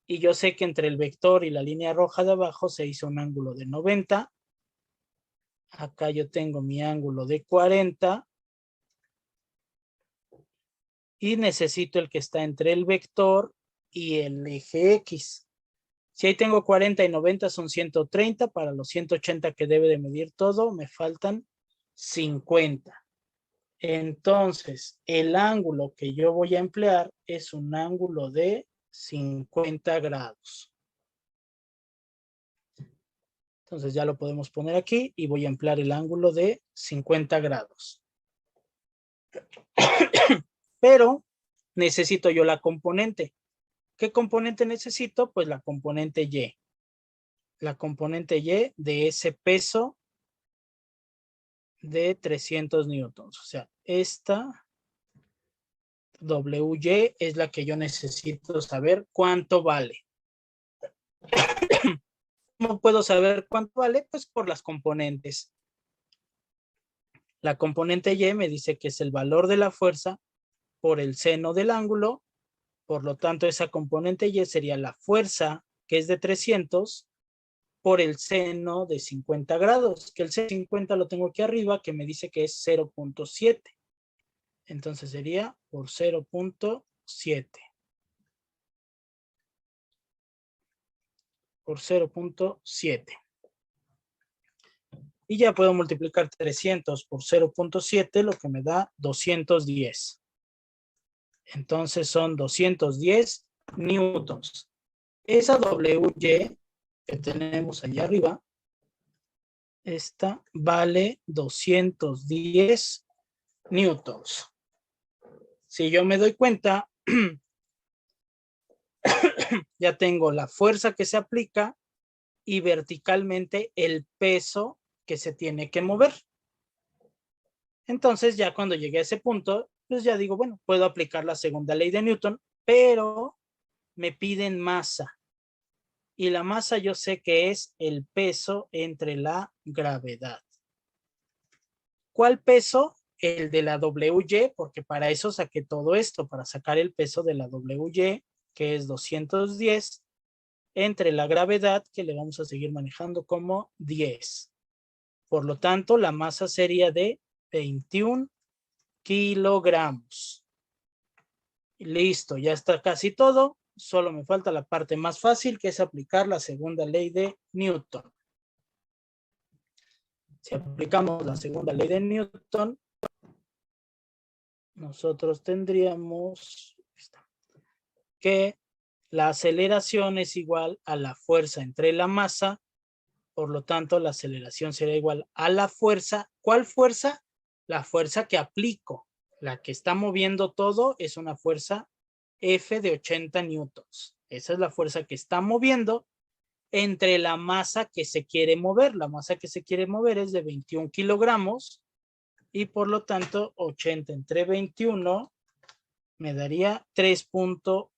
y yo sé que entre el vector y la línea roja de abajo se hizo un ángulo de 90. Acá yo tengo mi ángulo de 40. Y necesito el que está entre el vector y el eje X. Si ahí tengo 40 y 90 son 130. Para los 180 que debe de medir todo, me faltan 50. Entonces, el ángulo que yo voy a emplear es un ángulo de 50 grados. Entonces ya lo podemos poner aquí y voy a emplear el ángulo de 50 grados. Pero necesito yo la componente. ¿Qué componente necesito? Pues la componente Y. La componente Y de ese peso de 300 newtons. O sea, esta WY es la que yo necesito saber cuánto vale. ¿Cómo puedo saber cuánto vale? Pues por las componentes. La componente Y me dice que es el valor de la fuerza por el seno del ángulo. Por lo tanto, esa componente Y sería la fuerza, que es de 300, por el seno de 50 grados, que el seno de 50 lo tengo aquí arriba, que me dice que es 0.7. Entonces sería por 0.7. Por 0.7. Y ya puedo multiplicar 300 por 0.7, lo que me da 210. Entonces son 210 newtons. Esa WY que tenemos allá arriba, esta vale 210 newtons. Si yo me doy cuenta, ya tengo la fuerza que se aplica y verticalmente el peso que se tiene que mover. Entonces ya cuando llegué a ese punto, pues ya digo, bueno, puedo aplicar la segunda ley de Newton, pero me piden masa. Y la masa yo sé que es el peso entre la gravedad. ¿Cuál peso? El de la WY, porque para eso saqué todo esto, para sacar el peso de la WY, que es 210, entre la gravedad, que le vamos a seguir manejando como 10. Por lo tanto, la masa sería de 21 kilogramos. Listo, ya está casi todo. Solo me falta la parte más fácil, que es aplicar la segunda ley de Newton. Si aplicamos la segunda ley de Newton, nosotros tendríamos que la aceleración es igual a la fuerza entre la masa. Por lo tanto, la aceleración será igual a la fuerza. ¿Cuál fuerza? La fuerza que aplico. La que está moviendo todo es una fuerza F de 80 newtons. Esa es la fuerza que está moviendo entre la masa que se quiere mover. La masa que se quiere mover es de 21 kilogramos y por lo tanto 80 entre 21 me daría 3.8.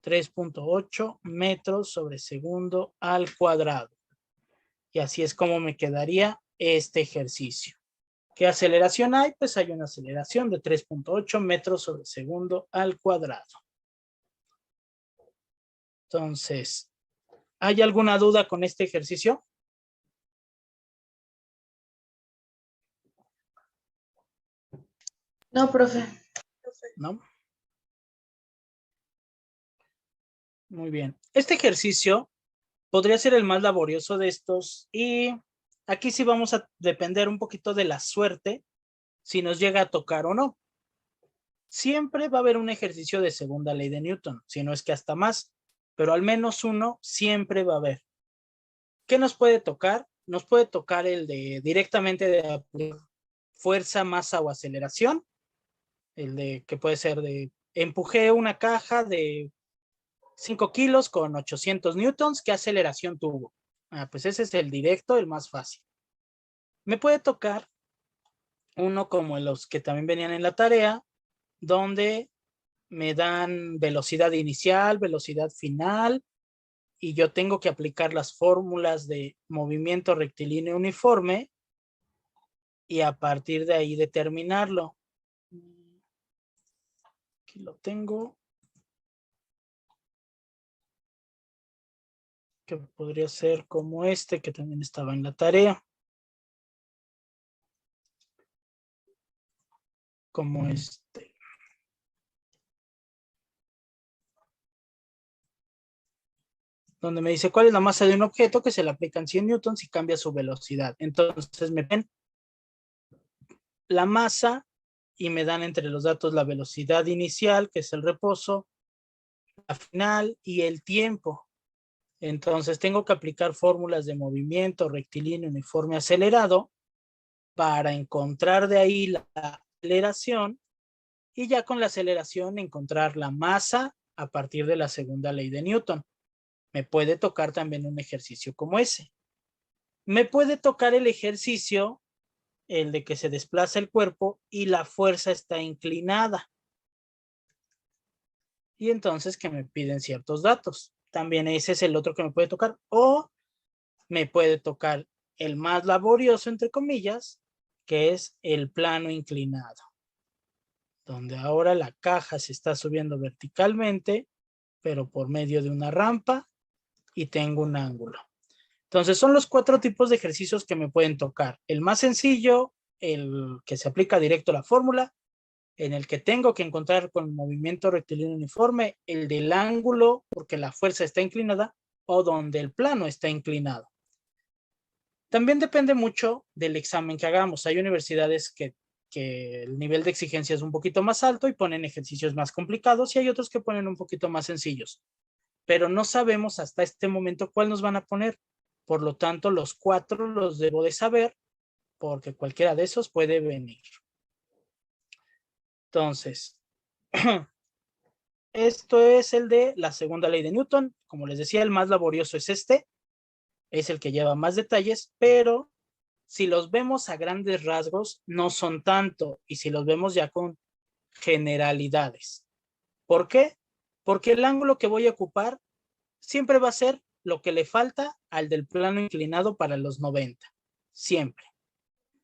3.8 metros sobre segundo al cuadrado. Y así es como me quedaría este ejercicio. ¿Qué aceleración hay? Pues hay una aceleración de 3.8 metros sobre segundo al cuadrado. Entonces, ¿hay alguna duda con este ejercicio? No, profe. ¿No? Muy bien. Este ejercicio podría ser el más laborioso de estos y aquí sí vamos a depender un poquito de la suerte si nos llega a tocar o no. Siempre va a haber un ejercicio de segunda ley de Newton, si no es que hasta más, pero al menos uno siempre va a haber. ¿Qué nos puede tocar? Nos puede tocar el de directamente de fuerza, masa o aceleración, el de que puede ser de empujé una caja de 5 kilos con 800 newtons, ¿qué aceleración tuvo? Pues ese es el directo, el más fácil. Me puede tocar uno como los que también venían en la tarea, donde me dan velocidad inicial, velocidad final, y yo tengo que aplicar las fórmulas de movimiento rectilíneo uniforme y a partir de ahí determinarlo. Aquí lo tengo. Que podría ser como este, que también estaba en la tarea. Como este. Donde me dice cuál es la masa de un objeto que se le aplican 100 newtons y cambia su velocidad. Entonces me ven la masa y me dan entre los datos la velocidad inicial, que es el reposo, la final y el tiempo. Entonces tengo que aplicar fórmulas de movimiento rectilíneo uniforme acelerado para encontrar de ahí la aceleración y ya con la aceleración encontrar la masa a partir de la segunda ley de Newton. Me puede tocar también un ejercicio como ese. Me puede tocar el ejercicio, el de que se desplaza el cuerpo y la fuerza está inclinada. Y entonces que me piden ciertos datos. También ese es el otro que me puede tocar. O me puede tocar el más laborioso, entre comillas, que es el plano inclinado, donde ahora la caja se está subiendo verticalmente, pero por medio de una rampa y tengo un ángulo. Entonces son los 4 tipos de ejercicios que me pueden tocar. El más sencillo, el que se aplica directo a la fórmula, en el que tengo que encontrar con movimiento rectilíneo uniforme, el del ángulo, porque la fuerza está inclinada, o donde el plano está inclinado. También depende mucho del examen que hagamos. Hay universidades que el nivel de exigencia es un poquito más alto y ponen ejercicios más complicados y hay otros que ponen un poquito más sencillos. Pero no sabemos hasta este momento cuál nos van a poner. Por lo tanto, los 4 los debo de saber porque cualquiera de esos puede venir. Entonces, esto es el de la segunda ley de Newton. Como les decía, el más laborioso es este. Es el que lleva más detalles, pero si los vemos a grandes rasgos, no son tanto. Y si los vemos ya con generalidades. ¿Por qué? Porque el ángulo que voy a ocupar siempre va a ser lo que le falta al del plano inclinado para los 90. Siempre.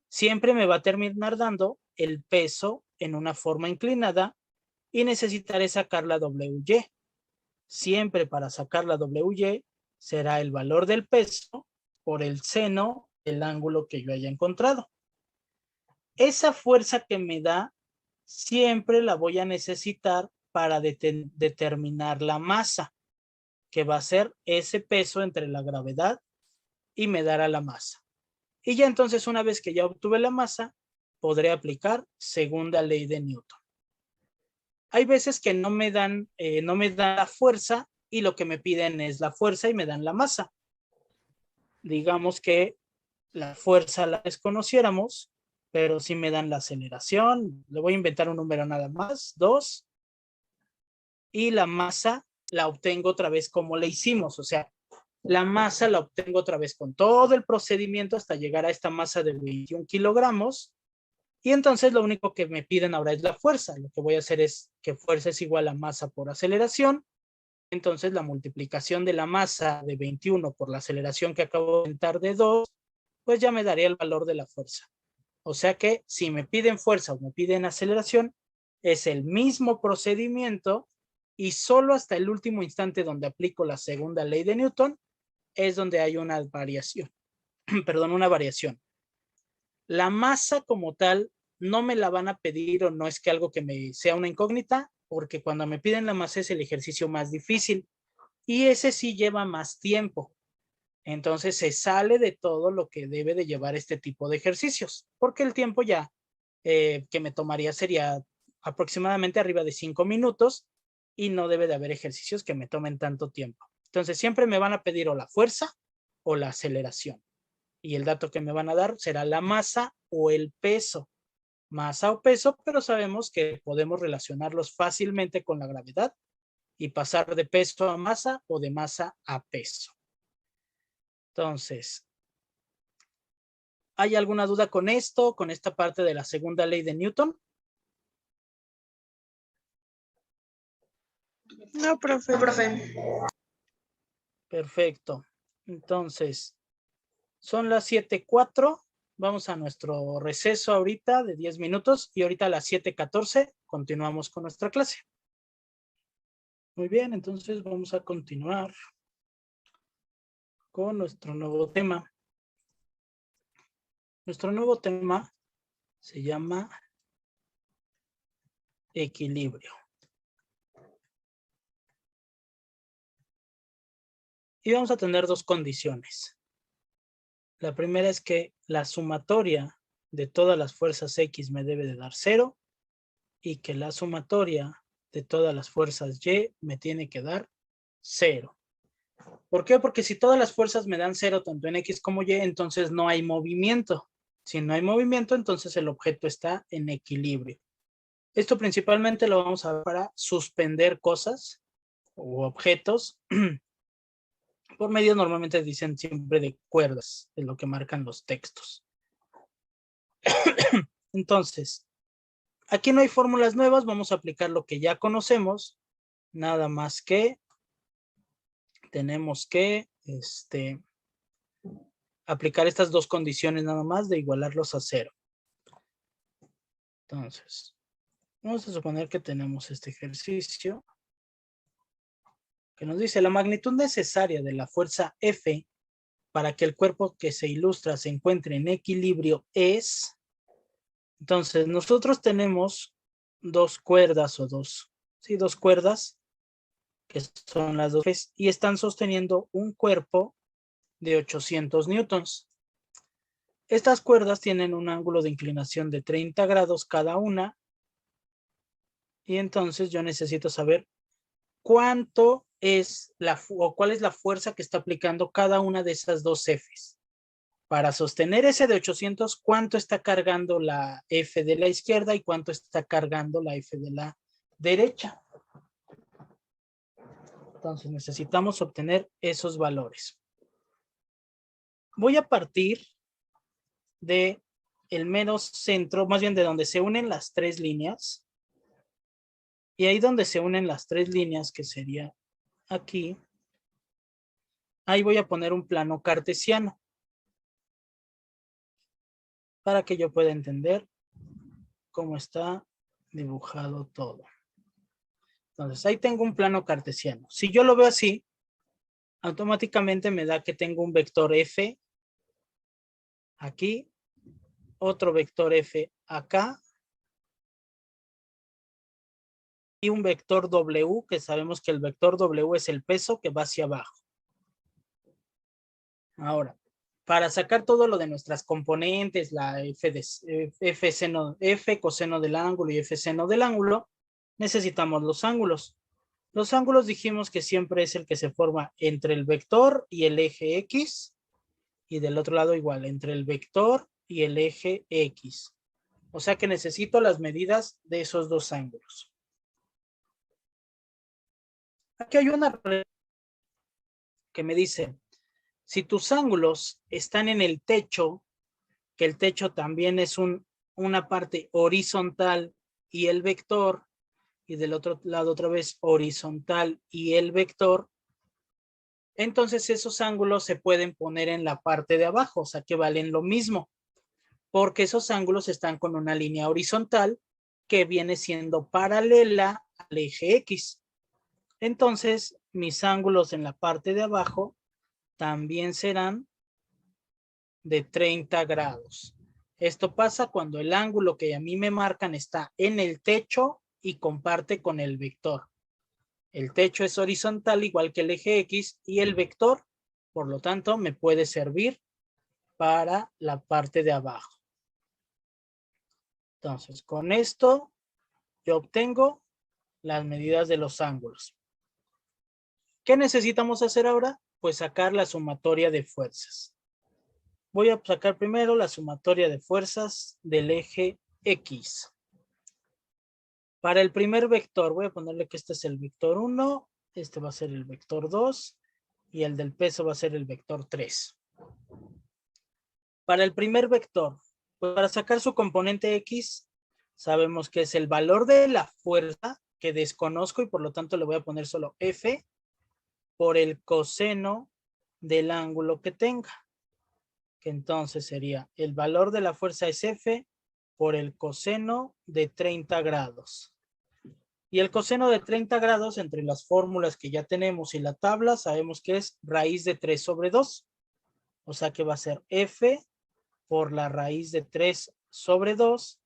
Siempre me va a terminar dando el peso en una forma inclinada y necesitaré sacar la WY. Siempre para sacar la WY será el valor del peso por el seno del ángulo que yo haya encontrado. Esa fuerza que me da siempre la voy a necesitar para determinar la masa, que va a ser ese peso entre la gravedad y me dará la masa. Y ya entonces, una vez que ya obtuve la masa, podré aplicar segunda ley de Newton. Hay veces que no me dan la fuerza y lo que me piden es la fuerza y me dan la masa. Digamos que la fuerza la desconociéramos, pero sí me dan la aceleración. Le voy a inventar un número nada más, 2. Y la masa la obtengo otra vez como le hicimos. O sea, la masa la obtengo otra vez con todo el procedimiento hasta llegar a esta masa de 21 kilogramos. Y entonces lo único que me piden ahora es la fuerza. Lo que voy a hacer es que fuerza es igual a masa por aceleración. Entonces la multiplicación de la masa de 21 por la aceleración que acabo de inventar de 2, pues ya me daría el valor de la fuerza. O sea que si me piden fuerza o me piden aceleración, es el mismo procedimiento y solo hasta el último instante donde aplico la segunda ley de Newton es donde hay una variación. Perdón, una variación. La masa como tal no me la van a pedir o no es que algo que me sea una incógnita, porque cuando me piden la masa es el ejercicio más difícil y ese sí lleva más tiempo. Entonces se sale de todo lo que debe de llevar este tipo de ejercicios, porque el tiempo ya que me tomaría sería aproximadamente arriba de 5 minutos y no debe de haber ejercicios que me tomen tanto tiempo. Entonces siempre me van a pedir o la fuerza o la aceleración. Y el dato que me van a dar será la masa o el peso. Masa o peso, pero sabemos que podemos relacionarlos fácilmente con la gravedad y pasar de peso a masa o de masa a peso. Entonces, ¿hay alguna duda con esto, con esta parte de la segunda ley de Newton? No, profe. Perfecto. Entonces, son las 7:04. Vamos a nuestro receso ahorita de 10 minutos y ahorita a las 7:14 continuamos con nuestra clase. Muy bien, entonces vamos a continuar con nuestro nuevo tema. Nuestro nuevo tema se llama equilibrio. Y vamos a tener 2 condiciones. La primera es que la sumatoria de todas las fuerzas X me debe de dar 0 y que la sumatoria de todas las fuerzas Y me tiene que dar 0. ¿Por qué? Porque si todas las fuerzas me dan 0, tanto en X como Y, entonces no hay movimiento. Si no hay movimiento, entonces el objeto está en equilibrio. Esto principalmente lo vamos a ver para suspender cosas o objetos por medio, normalmente dicen siempre de cuerdas, es lo que marcan los textos. Entonces, aquí no hay fórmulas nuevas, vamos a aplicar lo que ya conocemos, nada más que tenemos que aplicar estas dos condiciones nada más de igualarlos a 0. Entonces, vamos a suponer que tenemos este ejercicio que nos dice la magnitud necesaria de la fuerza F para que el cuerpo que se ilustra se encuentre en equilibrio es. Entonces, nosotros tenemos dos cuerdas o dos cuerdas que son las dos y están sosteniendo un cuerpo de 800 newtons. Estas cuerdas tienen un ángulo de inclinación de 30 grados cada una y entonces yo necesito saber cuánto es cuál es la fuerza que está aplicando cada una de esas dos Fs. Para sostener ese de 800, ¿cuánto está cargando la F de la izquierda y cuánto está cargando la F de la derecha? Entonces necesitamos obtener esos valores. Voy a partir de el mero centro, más bien de donde se unen las tres líneas. Y ahí donde se unen las tres líneas, que sería aquí, ahí voy a poner un plano cartesiano para que yo pueda entender cómo está dibujado todo. Entonces, ahí tengo un plano cartesiano. Si yo lo veo así, automáticamente me da que tengo un vector F aquí, otro vector F acá, y un vector W, que sabemos que el vector W es el peso que va hacia abajo. Ahora, para sacar todo lo de nuestras componentes, la F coseno del ángulo y F seno del ángulo, necesitamos los ángulos. Los ángulos dijimos que siempre es el que se forma entre el vector y el eje X, y del otro lado igual, entre el vector y el eje X. O sea que necesito las medidas de esos dos ángulos. Aquí hay una regla que me dice, si tus ángulos están en el techo, que el techo también es una parte horizontal y el vector, y del otro lado otra vez horizontal y el vector, entonces esos ángulos se pueden poner en la parte de abajo, o sea que valen lo mismo, porque esos ángulos están con una línea horizontal que viene siendo paralela al eje X. Entonces, mis ángulos en la parte de abajo también serán de 30 grados. Esto pasa cuando el ángulo que a mí me marcan está en el techo y comparte con el vector. El techo es horizontal igual que el eje X y el vector, por lo tanto, me puede servir para la parte de abajo. Entonces, con esto yo obtengo las medidas de los ángulos. ¿Qué necesitamos hacer ahora? Pues sacar la sumatoria de fuerzas. Voy a sacar primero la sumatoria de fuerzas del eje X. Para el primer vector, voy a ponerle que este es el vector 1, este va a ser el vector 2 y el del peso va a ser el vector 3. Para el primer vector, pues para sacar su componente X, sabemos que es el valor de la fuerza que desconozco y por lo tanto le voy a poner solo F por el coseno del ángulo que tenga. Que entonces sería el valor de la fuerza es F por el coseno de 30 grados. Y el coseno de 30 grados, entre las fórmulas que ya tenemos y la tabla, sabemos que es raíz de 3 sobre 2. O sea que va a ser F por la raíz de 3 sobre 2.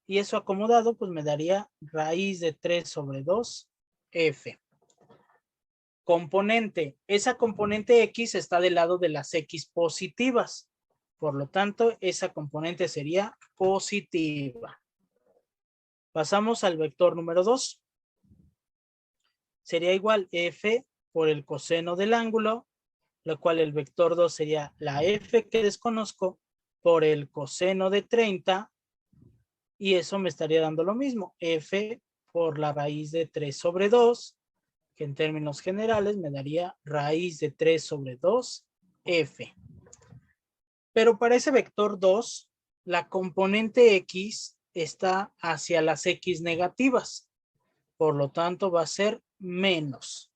Y eso acomodado, pues me daría raíz de 3 sobre 2 F. Componente. Esa componente X está del lado de las X positivas. Por lo tanto, esa componente sería positiva. Pasamos al vector número 2. Sería igual F por el coseno del ángulo, lo cual el vector 2 sería la f que desconozco por el coseno de 30, y eso me estaría dando lo mismo, f por la raíz de 3 sobre 2, que en términos generales me daría raíz de 3 sobre 2, f. Pero para ese vector 2, la componente x está hacia las x negativas. Por lo tanto, va a ser menos.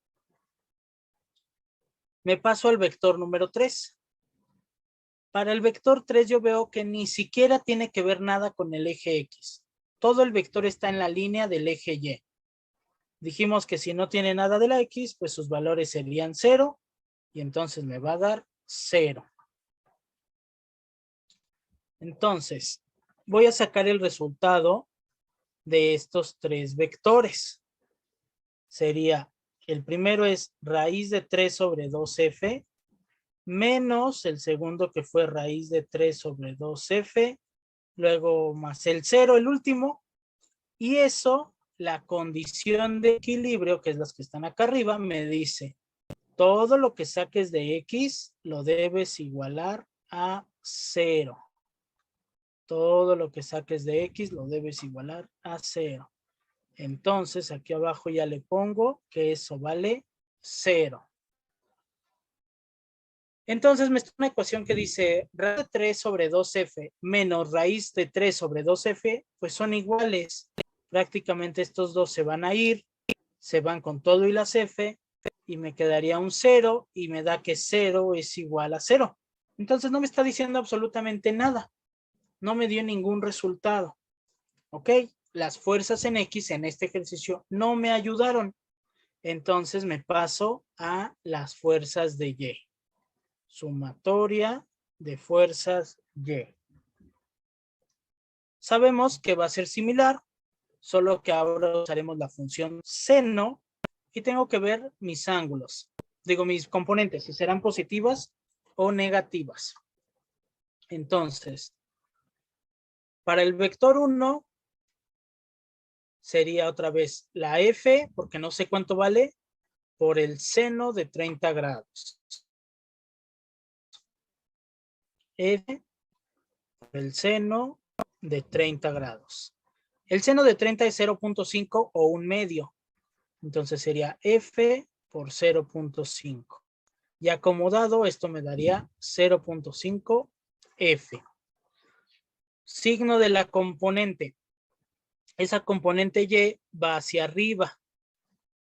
Me paso al vector número 3. Para el vector 3 yo veo que ni siquiera tiene que ver nada con el eje X. Todo el vector está en la línea del eje Y. Dijimos que si no tiene nada de la X, pues sus valores serían 0 y entonces me va a dar 0. Entonces, voy a sacar el resultado de estos tres vectores. Sería, el primero es raíz de 3 sobre 2f menos el segundo que fue raíz de 3 sobre 2f, luego más el 0, el último, y eso, la condición de equilibrio, que es las que están acá arriba, me dice, todo lo que saques de x lo debes igualar a 0. Todo lo que saques de x lo debes igualar a 0. Entonces, aquí abajo ya le pongo que eso vale 0. Entonces me está una ecuación que dice raíz de 3 sobre 2f menos raíz de 3 sobre 2f, pues son iguales. Prácticamente estos dos se van a ir, se van con todo y las f, y me quedaría un 0, y me da que 0 es igual a 0. Entonces no me está diciendo absolutamente nada. No me dio ningún resultado. ¿Ok? Las fuerzas en X en este ejercicio no me ayudaron. Entonces me paso a las fuerzas de Y. Sumatoria de fuerzas Y. Sabemos que va a ser similar, solo que ahora usaremos la función seno y tengo que ver mis ángulos. Digo, mis componentes, si serán positivas o negativas. Entonces, para el vector 1 sería otra vez la F, porque no sé cuánto vale, por el seno de 30 grados. F por el seno de 30 grados. El seno de 30 es 0.5 o un medio. Entonces sería F por 0.5. Y acomodado, esto me daría 0.5 F. Signo de la componente. Esa componente Y va hacia arriba.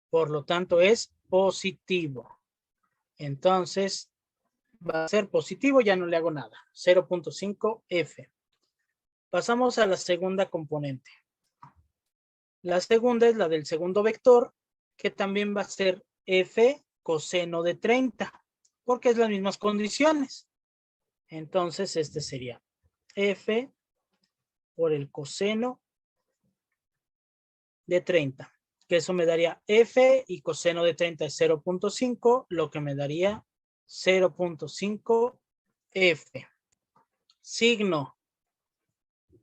Por lo tanto, es positivo. Entonces, va a ser positivo, ya no le hago nada. 0.5 F. Pasamos a la segunda componente. La segunda es la del segundo vector, que también va a ser F coseno de 30, porque es las mismas condiciones. Entonces, este sería F por el coseno de 30, que eso me daría F y coseno de 30 es 0.5, lo que me daría 0.5 F. Signo.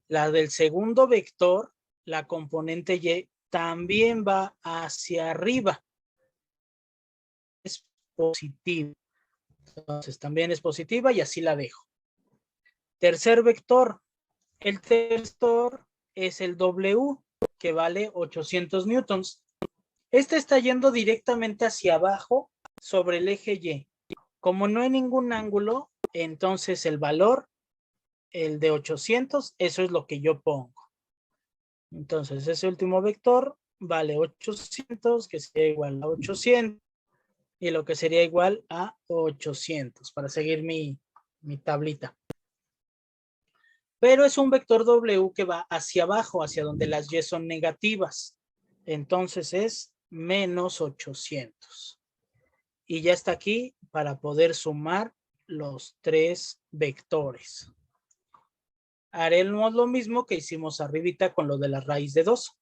La del segundo vector, la componente Y, también va hacia arriba. Es positiva. Entonces también es positiva y así la dejo. Tercer vector. El tercer vector es el W, que vale 800 newtons. Este está yendo directamente hacia abajo sobre el eje Y. Como no hay ningún ángulo, entonces el valor, el de 800, eso es lo que yo pongo. Entonces ese último vector vale 800, que sería igual a 800, y lo que sería igual a 800, para seguir mi tablita. Pero es un vector W que va hacia abajo, hacia donde las Y son negativas. Entonces es menos 800. Y ya está aquí para poder sumar los tres vectores. Haremos lo mismo que hicimos arribita con lo de la raíz de 2.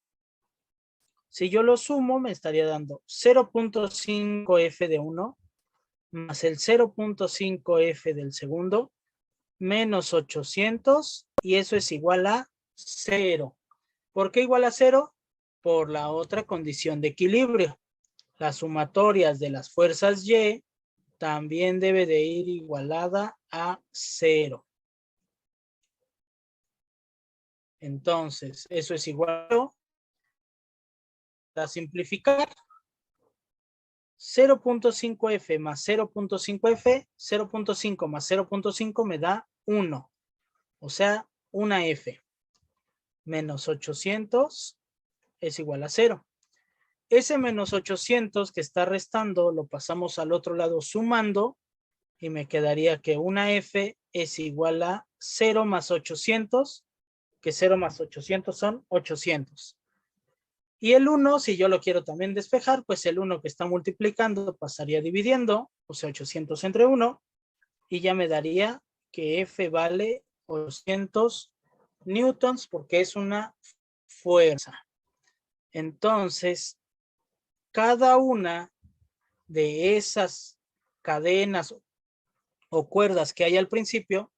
Si yo lo sumo, me estaría dando 0.5 F de 1 más el 0.5 F del segundo menos 800, y eso es igual a 0. ¿Por qué igual a 0? Por la otra condición de equilibrio. las sumatorias de las fuerzas Y también debe de ir igualada a 0. Entonces, eso es igual a simplificar. 0.5F más 0.5F, 0.5 más 0.5 me da 1. O sea, una F. Menos 800 es igual a 0. Ese menos 800 que está restando lo pasamos al otro lado sumando y me quedaría que una F es igual a 0 más 800, que 0 más 800 son 800. Y el 1, si yo lo quiero también despejar, pues el 1 que está multiplicando pasaría dividiendo, o sea, 800 entre 1, y ya me daría que F vale 800 newtons porque es una fuerza. Entonces, cada una de esas cadenas o cuerdas que hay al principio,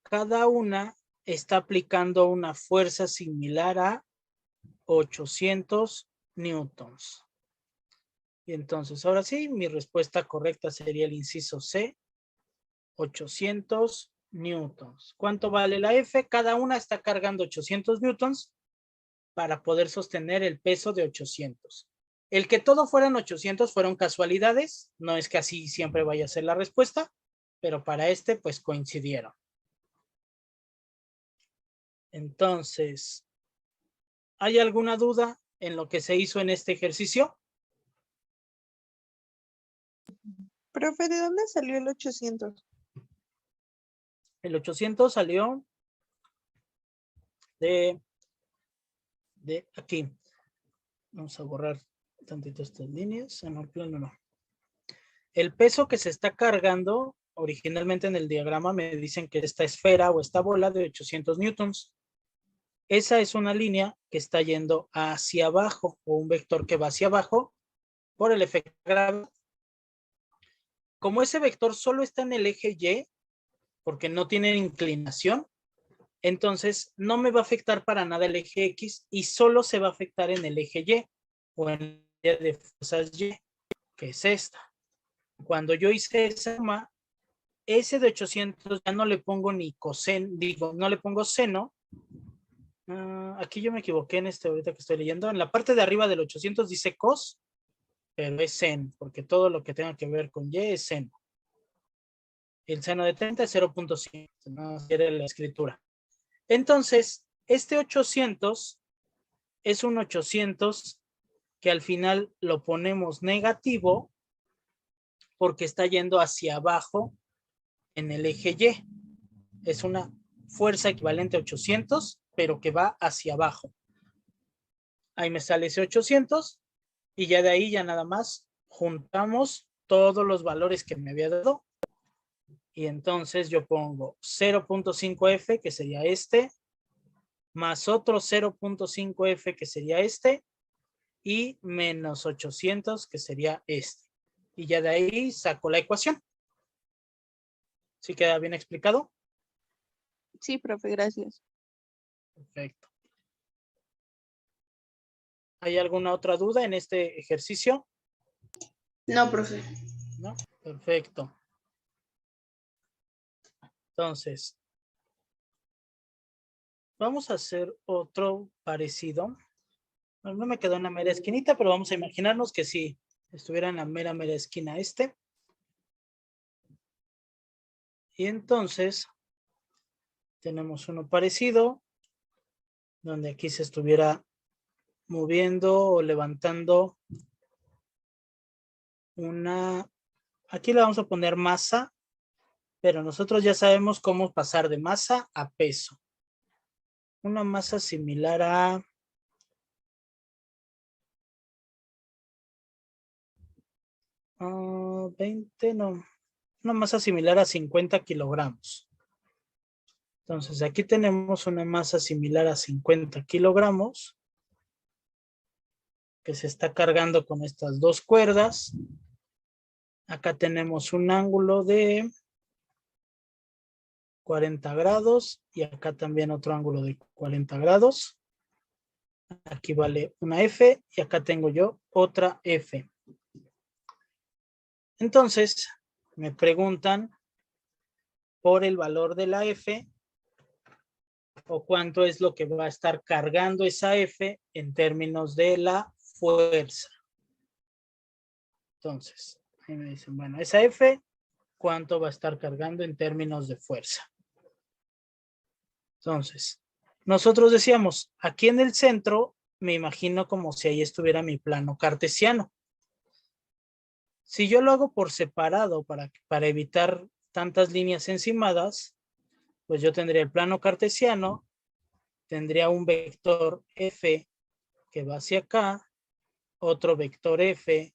cada una está aplicando una fuerza similar a 800 newtons. Y entonces, ahora sí, mi respuesta correcta sería el inciso C, 800 newtons. ¿Cuánto vale la F? Cada una está cargando 800 newtons para poder sostener el peso de 800. El que todo fueran 800 fueron casualidades, no es que así siempre vaya a ser la respuesta, pero para este pues coincidieron. Entonces, ¿hay alguna duda en lo que se hizo en este ejercicio? Profe, ¿de dónde salió el 800? El 800 salió de aquí. Vamos a borrar tantito estas líneas. En el plano no. El peso que se está cargando, originalmente en el diagrama me dicen que esta esfera o esta bola de 800 newtons. Esa es una línea que está yendo hacia abajo o un vector que va hacia abajo por el efecto de gravedad. Como ese vector solo está en el eje Y, porque no tiene inclinación, entonces no me va a afectar para nada el eje X y solo se va a afectar en el eje Y o en el eje de fuerzas Y, que es esta. Cuando yo hice esa suma, ese de 800 ya no le pongo ni coseno, digo, no le pongo seno. Aquí yo me equivoqué en este ahorita que estoy leyendo. En la parte de arriba del 800 dice cos, pero es sen, porque todo lo que tenga que ver con Y es seno. El seno de 30 es 0.5, no quiere la escritura. Entonces, este 800 es un 800 que al final lo ponemos negativo porque está yendo hacia abajo en el eje Y. Es una fuerza equivalente a 800, pero que va hacia abajo. Ahí me sale ese 800 y ya de ahí ya nada más juntamos todos los valores que me había dado y entonces yo pongo 0.5F que sería este, más otro 0.5F que sería este y menos 800 que sería este. Y ya de ahí saco la ecuación. ¿Sí queda bien explicado? Sí, profe, gracias. Perfecto. ¿Hay alguna otra duda en este ejercicio? No, profe. ¿No? Perfecto. Entonces, vamos a hacer otro parecido. No me quedó en la mera esquinita, pero vamos a imaginarnos que si estuviera en la mera esquina este. Y entonces, tenemos uno parecido, donde aquí se estuviera moviendo o levantando una... Aquí le vamos a poner masa, pero nosotros ya sabemos cómo pasar de masa a peso. Una masa similar a... Uh, 20, no. Una masa similar a 50 kilogramos. Entonces, aquí tenemos una masa similar a 50 kilogramos que se está cargando con estas dos cuerdas. Acá tenemos un ángulo de 40 grados y acá también otro ángulo de 40 grados. Aquí vale una F y acá tengo yo otra F. Entonces, me preguntan por el valor de la F o cuánto es lo que va a estar cargando esa F en términos de la fuerza. Entonces, ahí me dicen, bueno, esa F, ¿cuánto va a estar cargando en términos de fuerza? Entonces, nosotros decíamos, aquí en el centro, me imagino como si ahí estuviera mi plano cartesiano. Si yo lo hago por separado para evitar tantas líneas encimadas, pues yo tendría el plano cartesiano, tendría un vector F que va hacia acá, otro vector F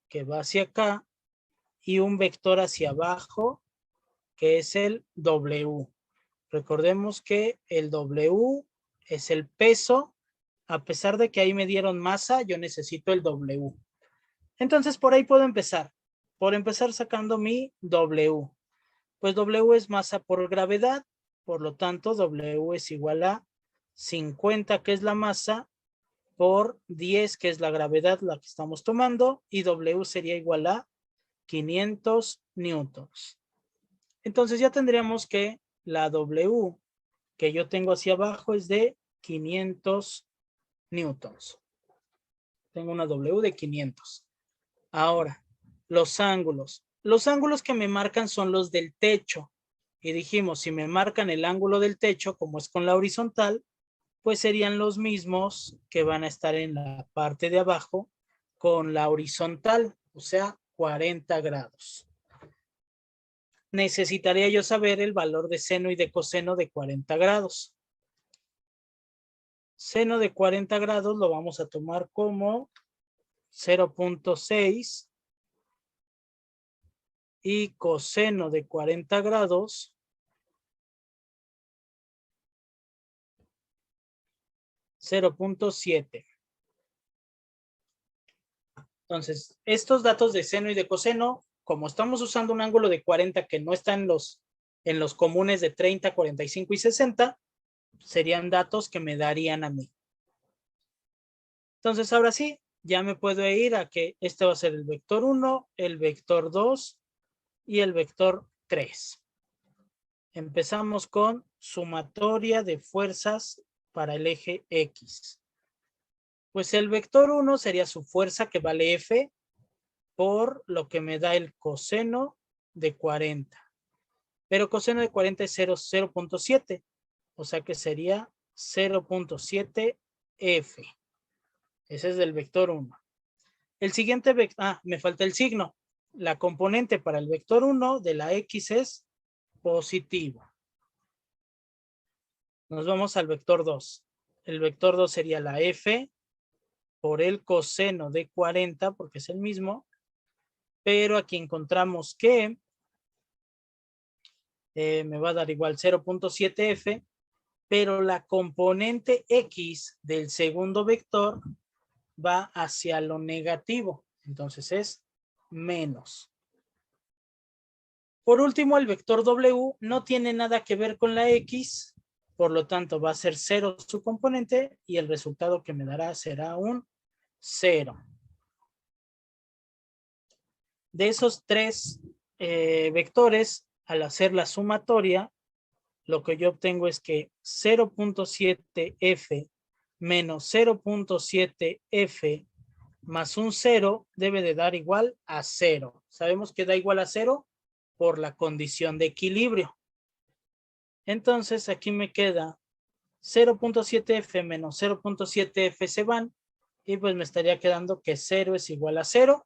que va hacia acá y un vector hacia abajo que es el W. Recordemos que el W es el peso. A pesar de que ahí me dieron masa, yo necesito el W. Entonces, por ahí puedo empezar. Por empezar sacando mi W. Pues W es masa por gravedad. Por lo tanto, W es igual a 50, que es la masa, por 10, que es la gravedad, la que estamos tomando. Y W sería igual a 500 newtons. Entonces, ya tendríamos que la W que yo tengo hacia abajo es de 500 newtons. Tengo una W de 500. Ahora, los ángulos. Los ángulos que me marcan son los del techo. Y dijimos, si me marcan el ángulo del techo, como es con la horizontal, pues serían los mismos que van a estar en la parte de abajo con la horizontal, o sea, 40 grados. Necesitaría yo saber el valor de seno y de coseno de 40 grados. Seno de 40 grados lo vamos a tomar como 0.6 y coseno de 40 grados 0.7. Entonces, estos datos de seno y de coseno, como estamos usando un ángulo de 40 que no está en los comunes de 30, 45 y 60, serían datos que me darían a mí. Entonces, ahora sí, ya me puedo ir a que este va a ser el vector 1, el vector 2 y el vector 3. Empezamos con sumatoria de fuerzas para el eje X. Pues el vector 1 sería su fuerza, que vale F, por lo que me da el coseno de 40. Pero coseno de 40 es 0.7, o sea que sería 0.7 F. Ese es del vector 1. El siguiente vector, me falta el signo. La componente para el vector 1 de la X es positivo. Nos vamos al vector 2. El vector 2 sería la F por el coseno de 40, porque es el mismo, pero aquí encontramos que me va a dar igual 0.7F, pero la componente X del segundo vector va hacia lo negativo, entonces es menos. Por último, el vector W no tiene nada que ver con la X, por lo tanto va a ser 0 su componente y el resultado que me dará será un 0. De esos tres vectores, al hacer la sumatoria, lo que yo obtengo es que 0.7F menos 0.7F más un 0 debe de dar igual a 0. Sabemos que da igual a 0 por la condición de equilibrio. Entonces aquí me queda 0.7F menos 0.7F se van y pues me estaría quedando que 0 es igual a 0.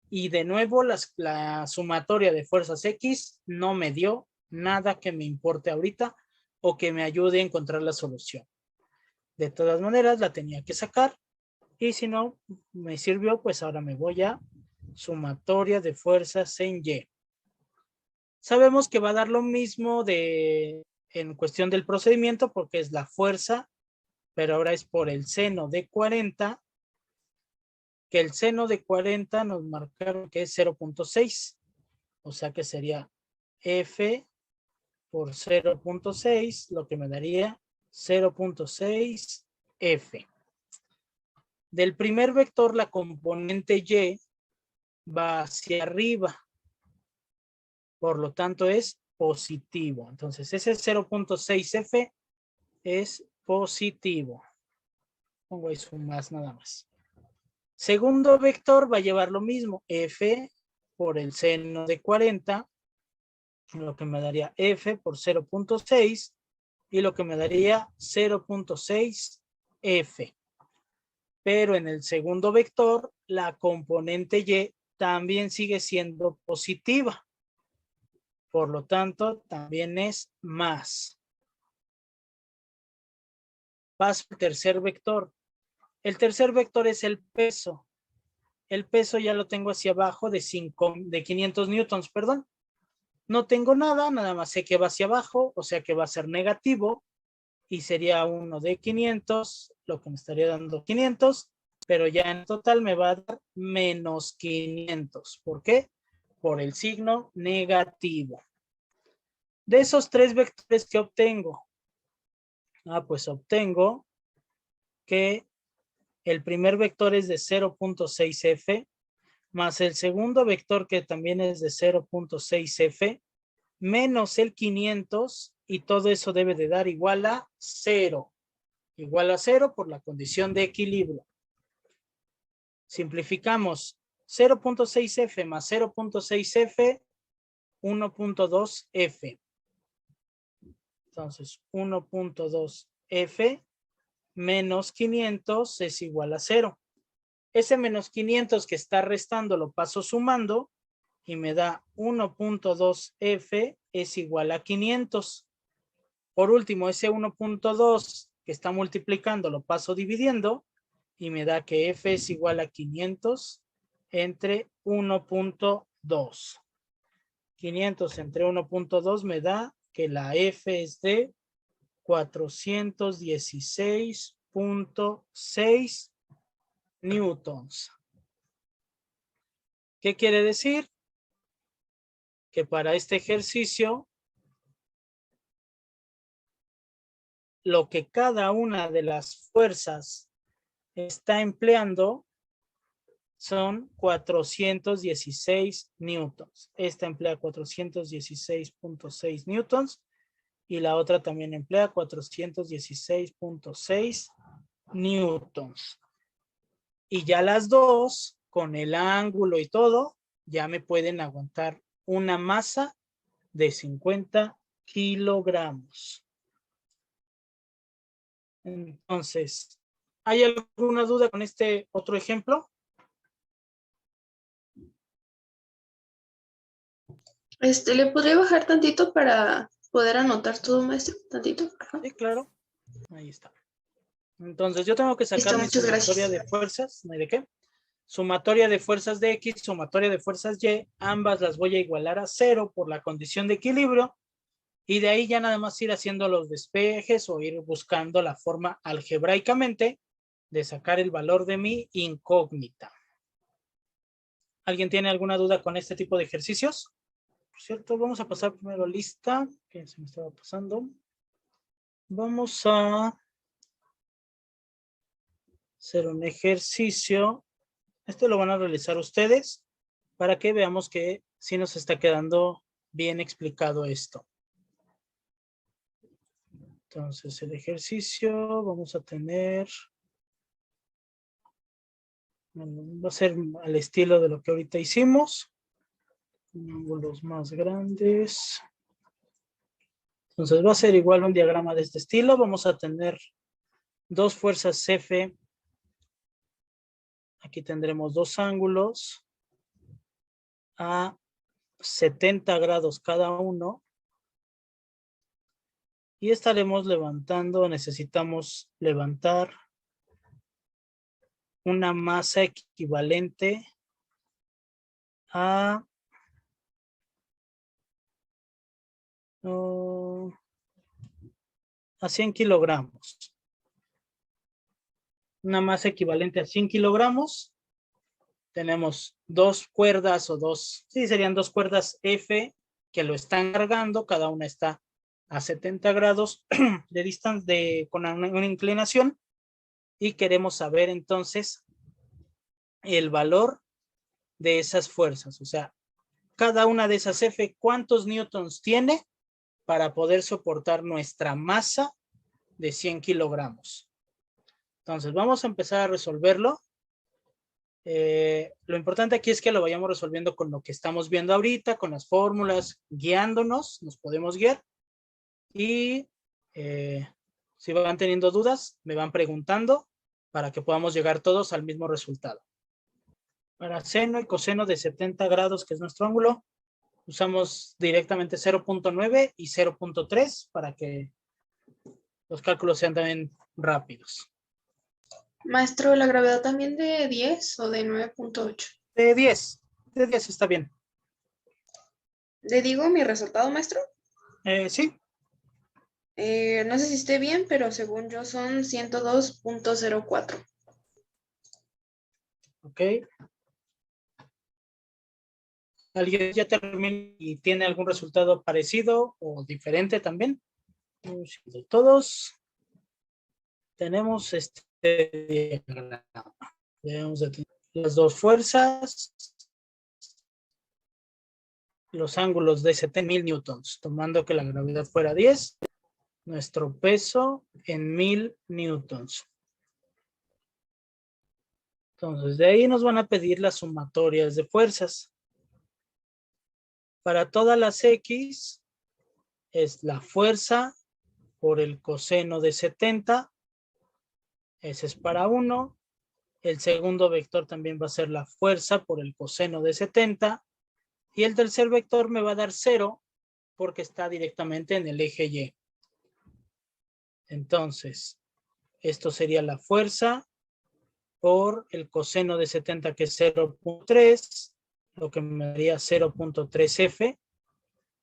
Y de nuevo la sumatoria de fuerzas X no me dio nada que me importe ahorita o que me ayude a encontrar la solución. De todas maneras la tenía que sacar y si no me sirvió, pues ahora me voy a sumatoria de fuerzas en Y. Sabemos que va a dar lo mismo en cuestión del procedimiento porque es la fuerza, pero ahora es por el seno de 40, que el seno de 40 nos marcaron que es 0.6, o sea que sería F por 0.6, lo que me daría 0.6 F. Del primer vector, la componente Y va hacia arriba. Por lo tanto, es positivo. Entonces, ese 0.6F es positivo. Pongo ahí su más nada más. Segundo vector va a llevar lo mismo. F por el seno de 40. Lo que me daría F por 0.6. Y lo que me daría 0.6F. Pero en el segundo vector, la componente Y también sigue siendo positiva. Por lo tanto, también es más. Paso al tercer vector. El tercer vector es el peso. El peso ya lo tengo hacia abajo de 500 newtons, perdón. No tengo nada más sé que va hacia abajo, o sea que va a ser negativo. Y sería 1 de 500, lo que me estaría dando 500. Pero ya en total me va a dar menos 500. ¿Por qué? Por el signo negativo. De esos tres vectores que obtengo, pues obtengo que el primer vector es de 0.6F, más el segundo vector que también es de 0.6F, menos el 500, y todo eso debe de dar igual a 0. Igual a 0 por la condición de equilibrio. Simplificamos. 0.6F más 0.6F, 1.2F. Entonces, 1.2F menos 500 es igual a 0. Ese menos 500 que está restando lo paso sumando y me da 1.2F es igual a 500. Por último, ese 1.2 que está multiplicando lo paso dividiendo y me da que F es igual a 500 entre 1.2. 500 entre 1.2 me da que la F es de 416.6 newtons. ¿Qué quiere decir? Que para este ejercicio, lo que cada una de las fuerzas está empleando son 416 newtons. Esta emplea 416.6 newtons y la otra también emplea 416.6 newtons. Y ya las dos, con el ángulo y todo, ya me pueden aguantar una masa de 50 kilogramos. Entonces, ¿hay alguna duda con este otro ejemplo? ¿Le podría bajar tantito para poder anotar todo, maestro? Tantito, por favor. Sí, claro. Ahí está. Entonces, yo tengo que sacar mi Muchas sumatoria gracias. de fuerzas. ¿No hay de qué? Sumatoria de fuerzas de X, sumatoria de fuerzas Y. Ambas las voy a igualar a 0 por la condición de equilibrio. Y de ahí ya nada más ir haciendo los despejes o ir buscando la forma algebraicamente de sacar el valor de mi incógnita. ¿Alguien tiene alguna duda con este tipo de ejercicios? Por cierto, vamos a pasar primero lista, que se me estaba pasando. Vamos a hacer un ejercicio. Este lo van a realizar ustedes para que veamos que sí nos está quedando bien explicado esto. Entonces, el ejercicio vamos a tener, va a ser al estilo de lo que ahorita hicimos. Ángulos más grandes. Entonces va a ser igual un diagrama de este estilo. Vamos a tener dos fuerzas F. Aquí tendremos dos ángulos a 70 grados cada uno. Y estaremos levantando, necesitamos levantar una masa equivalente a 100 kilogramos. Una masa equivalente a 100 kilogramos. Tenemos dos cuerdas o dos, sí, serían dos cuerdas F que lo están cargando. Cada una está a 70 grados de distancia, con una inclinación. Y queremos saber entonces el valor de esas fuerzas. O sea, cada una de esas F, ¿cuántos newtons tiene para poder soportar nuestra masa de 100 kilogramos? Entonces, vamos a empezar a resolverlo. Lo importante aquí es que lo vayamos resolviendo con lo que estamos viendo ahorita, con las fórmulas, guiándonos, nos podemos guiar. Y si van teniendo dudas, me van preguntando para que podamos llegar todos al mismo resultado. Para seno y coseno de 70 grados, que es nuestro ángulo, usamos directamente 0.9 y 0.3 para que los cálculos sean también rápidos. Maestro, ¿la gravedad también de 10 o de 9.8? De 10 está bien. ¿Le digo mi resultado, maestro? Sí. No sé si esté bien, pero según yo son 102.04. Ok. ¿Alguien ya terminó y tiene algún resultado parecido o diferente también? De todos tenemos este diagrama. Debemos de tener las dos fuerzas, los ángulos de 70.000 newtons, tomando que la gravedad fuera 10, nuestro peso en 1000 newtons. Entonces, de ahí nos van a pedir las sumatorias de fuerzas. Para todas las X es la fuerza por el coseno de 70. Ese es para 1. El segundo vector también va a ser la fuerza por el coseno de 70. Y el tercer vector me va a dar 0 porque está directamente en el eje Y. Entonces, esto sería la fuerza por el coseno de 70, que es 0.3, lo que me daría 0.3F.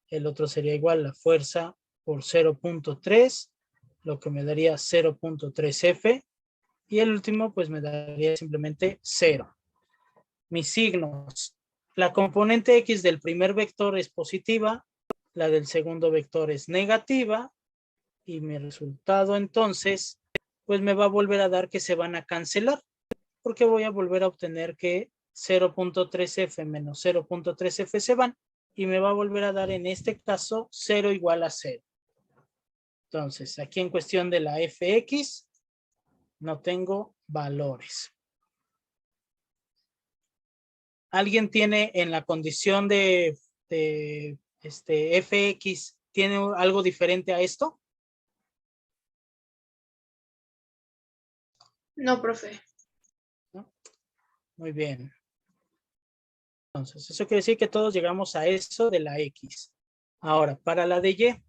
El otro sería igual la fuerza por 0.3, lo que me daría 0.3F. Y el último, pues me daría simplemente 0. Mis signos. La componente X del primer vector es positiva, la del segundo vector es negativa, y mi resultado entonces, pues me va a volver a dar que se van a cancelar, porque voy a volver a obtener que 0.3F menos 0.3F se van, y me va a volver a dar en este caso 0 igual a 0. Entonces, aquí en cuestión de la Fx, no tengo valores. ¿Alguien tiene en la condición de Fx, tiene algo diferente a esto? No, profe. ¿No? Muy bien. Entonces, eso quiere decir que todos llegamos a eso de la X. Ahora, para la de Y,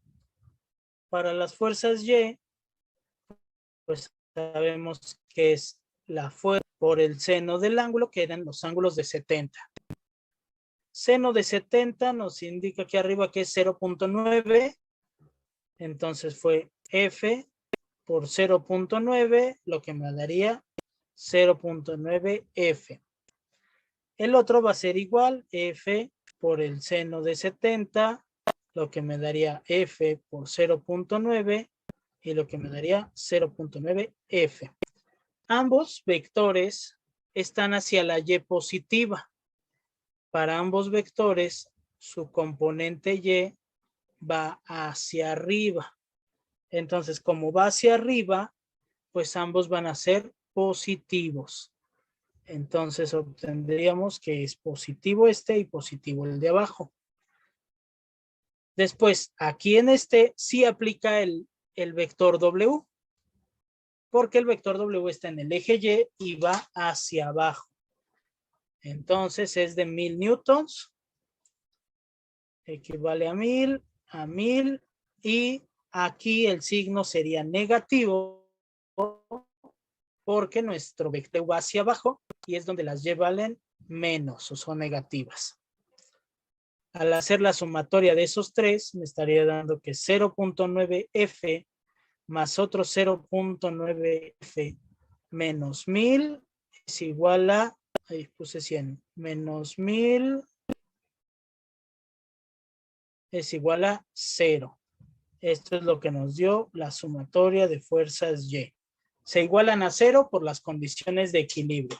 para las fuerzas Y, pues sabemos que es la fuerza por el seno del ángulo, que eran los ángulos de 70. Seno de 70 nos indica aquí arriba que es 0.9. Entonces fue F por 0.9, lo que me daría 0.9F. El otro va a ser igual, F por el seno de 70, lo que me daría F por 0.9 y lo que me daría 0.9F. Ambos vectores están hacia la Y positiva. Para ambos vectores, su componente Y va hacia arriba. Entonces, como va hacia arriba, pues ambos van a ser positivos. Entonces, obtendríamos que es positivo este y positivo el de abajo. Después, aquí en este sí aplica el vector W, porque el vector W está en el eje Y y va hacia abajo. Entonces, es de 1000 newtons, equivale a 1000, y aquí el signo sería negativo porque nuestro vector va hacia abajo y es donde las Y valen menos o son negativas. Al hacer la sumatoria de esos tres, me estaría dando que 0.9F más otro 0.9F menos 1000 es igual a, ahí puse 100, menos 1000 es igual a 0. Esto es lo que nos dio la sumatoria de fuerzas Y. Se igualan a 0 por las condiciones de equilibrio.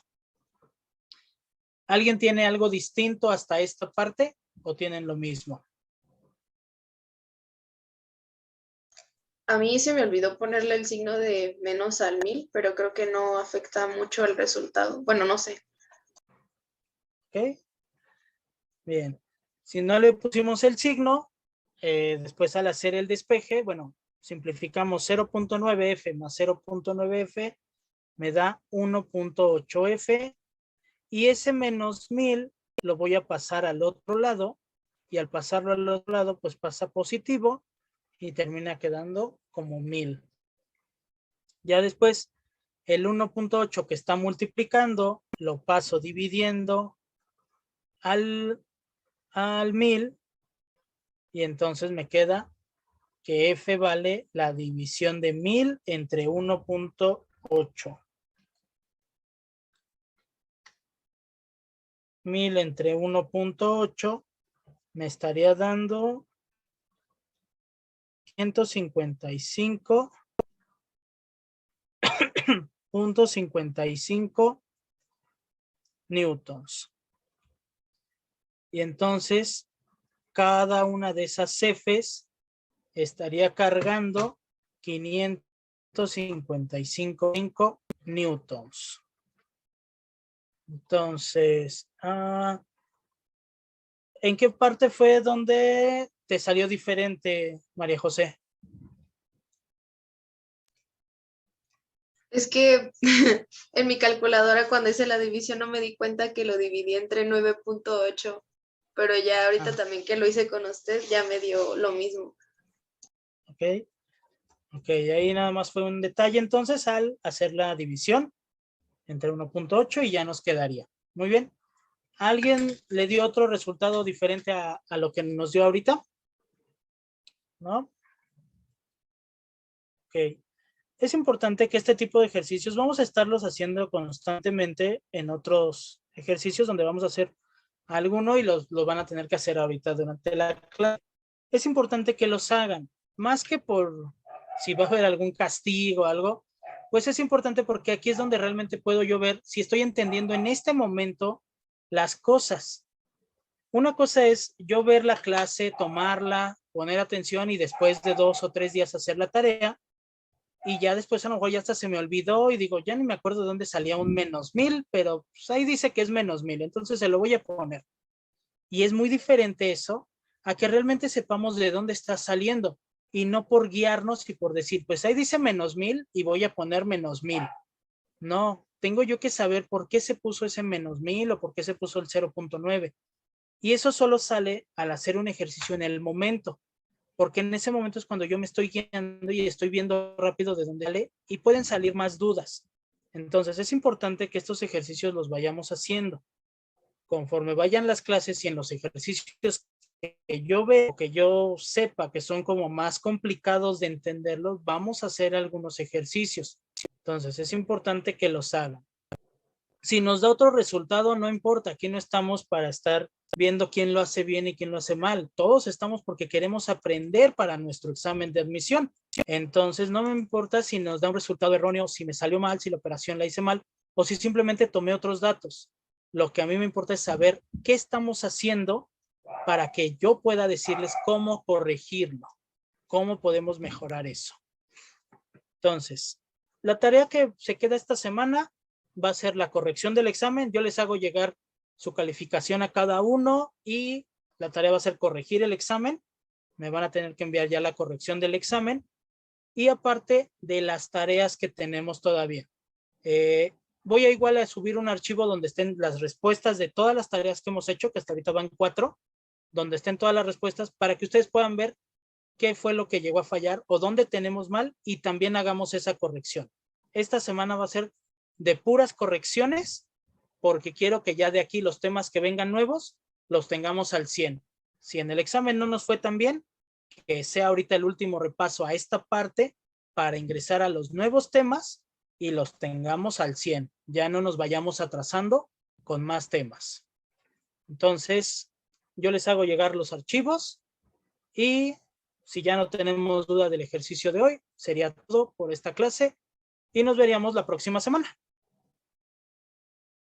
¿Alguien tiene algo distinto hasta esta parte o tienen lo mismo? A mí se me olvidó ponerle el signo de menos al 1000, pero creo que no afecta mucho el resultado. Bueno, no sé. ¿Ok? Bien. Si no le pusimos el signo, después al hacer el despeje, bueno, simplificamos 0.9F más 0.9F me da 1.8F y ese menos 1000 lo voy a pasar al otro lado y al pasarlo al otro lado pues pasa positivo y termina quedando como 1000. Ya después el 1.8 que está multiplicando lo paso dividiendo al 1000 y entonces me queda que F vale la división de 1000 entre 1.8. 1000 entre 1.8 me estaría dando 155.55 newtons. Y entonces cada una de esas Fs estaría cargando 555 newtons. Entonces, ¿en qué parte fue donde te salió diferente, María José? Es que en mi calculadora cuando hice la división no me di cuenta que lo dividí entre 9.8, pero ya ahorita también que lo hice con usted ya me dio lo mismo. Ok. Ok, ahí nada más fue un detalle entonces al hacer la división entre 1.8 y ya nos quedaría. Muy bien. ¿Alguien le dio otro resultado diferente a lo que nos dio ahorita? ¿No? Ok. Es importante que este tipo de ejercicios vamos a estarlos haciendo constantemente en otros ejercicios donde vamos a hacer alguno y lo van a tener que hacer ahorita durante la clase. Es importante que los hagan, más que por si va a haber algún castigo o algo, pues es importante porque aquí es donde realmente puedo yo ver si estoy entendiendo en este momento las cosas. Una cosa es yo ver la clase, tomarla, poner atención y después de 2 o 3 días hacer la tarea y ya después a lo mejor ya hasta se me olvidó y digo, ya ni me acuerdo de dónde salía un menos 1000, pero pues ahí dice que es menos 1000, entonces se lo voy a poner. Y es muy diferente eso a que realmente sepamos de dónde está saliendo y no por guiarnos y por decir, pues ahí dice menos 1000 y voy a poner menos 1000. No, tengo yo que saber por qué se puso ese menos 1000 o por qué se puso el 0.9. Y eso solo sale al hacer un ejercicio en el momento, porque en ese momento es cuando yo me estoy guiando y estoy viendo rápido de dónde sale y pueden salir más dudas. Entonces es importante que estos ejercicios los vayamos haciendo. Conforme vayan las clases y en los ejercicios que yo veo, que yo sepa que son como más complicados de entenderlos, vamos a hacer algunos ejercicios. Entonces es importante que los hagan. Si nos da otro resultado, no importa, aquí no estamos para estar viendo quién lo hace bien y quién lo hace mal. Todos estamos porque queremos aprender para nuestro examen de admisión. Entonces, no me importa si nos da un resultado erróneo, si me salió mal, si la operación la hice mal o si simplemente tomé otros datos. Lo que a mí me importa es saber qué estamos haciendo para que yo pueda decirles cómo corregirlo, cómo podemos mejorar eso. Entonces, la tarea que se queda esta semana va a ser la corrección del examen. Yo les hago llegar su calificación a cada uno y la tarea va a ser corregir el examen. Me van a tener que enviar ya la corrección del examen y aparte de las tareas que tenemos todavía. Voy a igual a subir un archivo donde estén las respuestas de todas las tareas que hemos hecho, que hasta ahorita van 4, donde estén todas las respuestas para que ustedes puedan ver qué fue lo que llegó a fallar o dónde tenemos mal y también hagamos esa corrección. Esta semana va a ser de puras correcciones porque quiero que ya de aquí los temas que vengan nuevos los tengamos al 100. Si en el examen no nos fue tan bien, que sea ahorita el último repaso a esta parte para ingresar a los nuevos temas y los tengamos al 100. Ya no nos vayamos atrasando con más temas. Entonces, yo les hago llegar los archivos y si ya no tenemos duda del ejercicio de hoy, sería todo por esta clase y nos veríamos la próxima semana.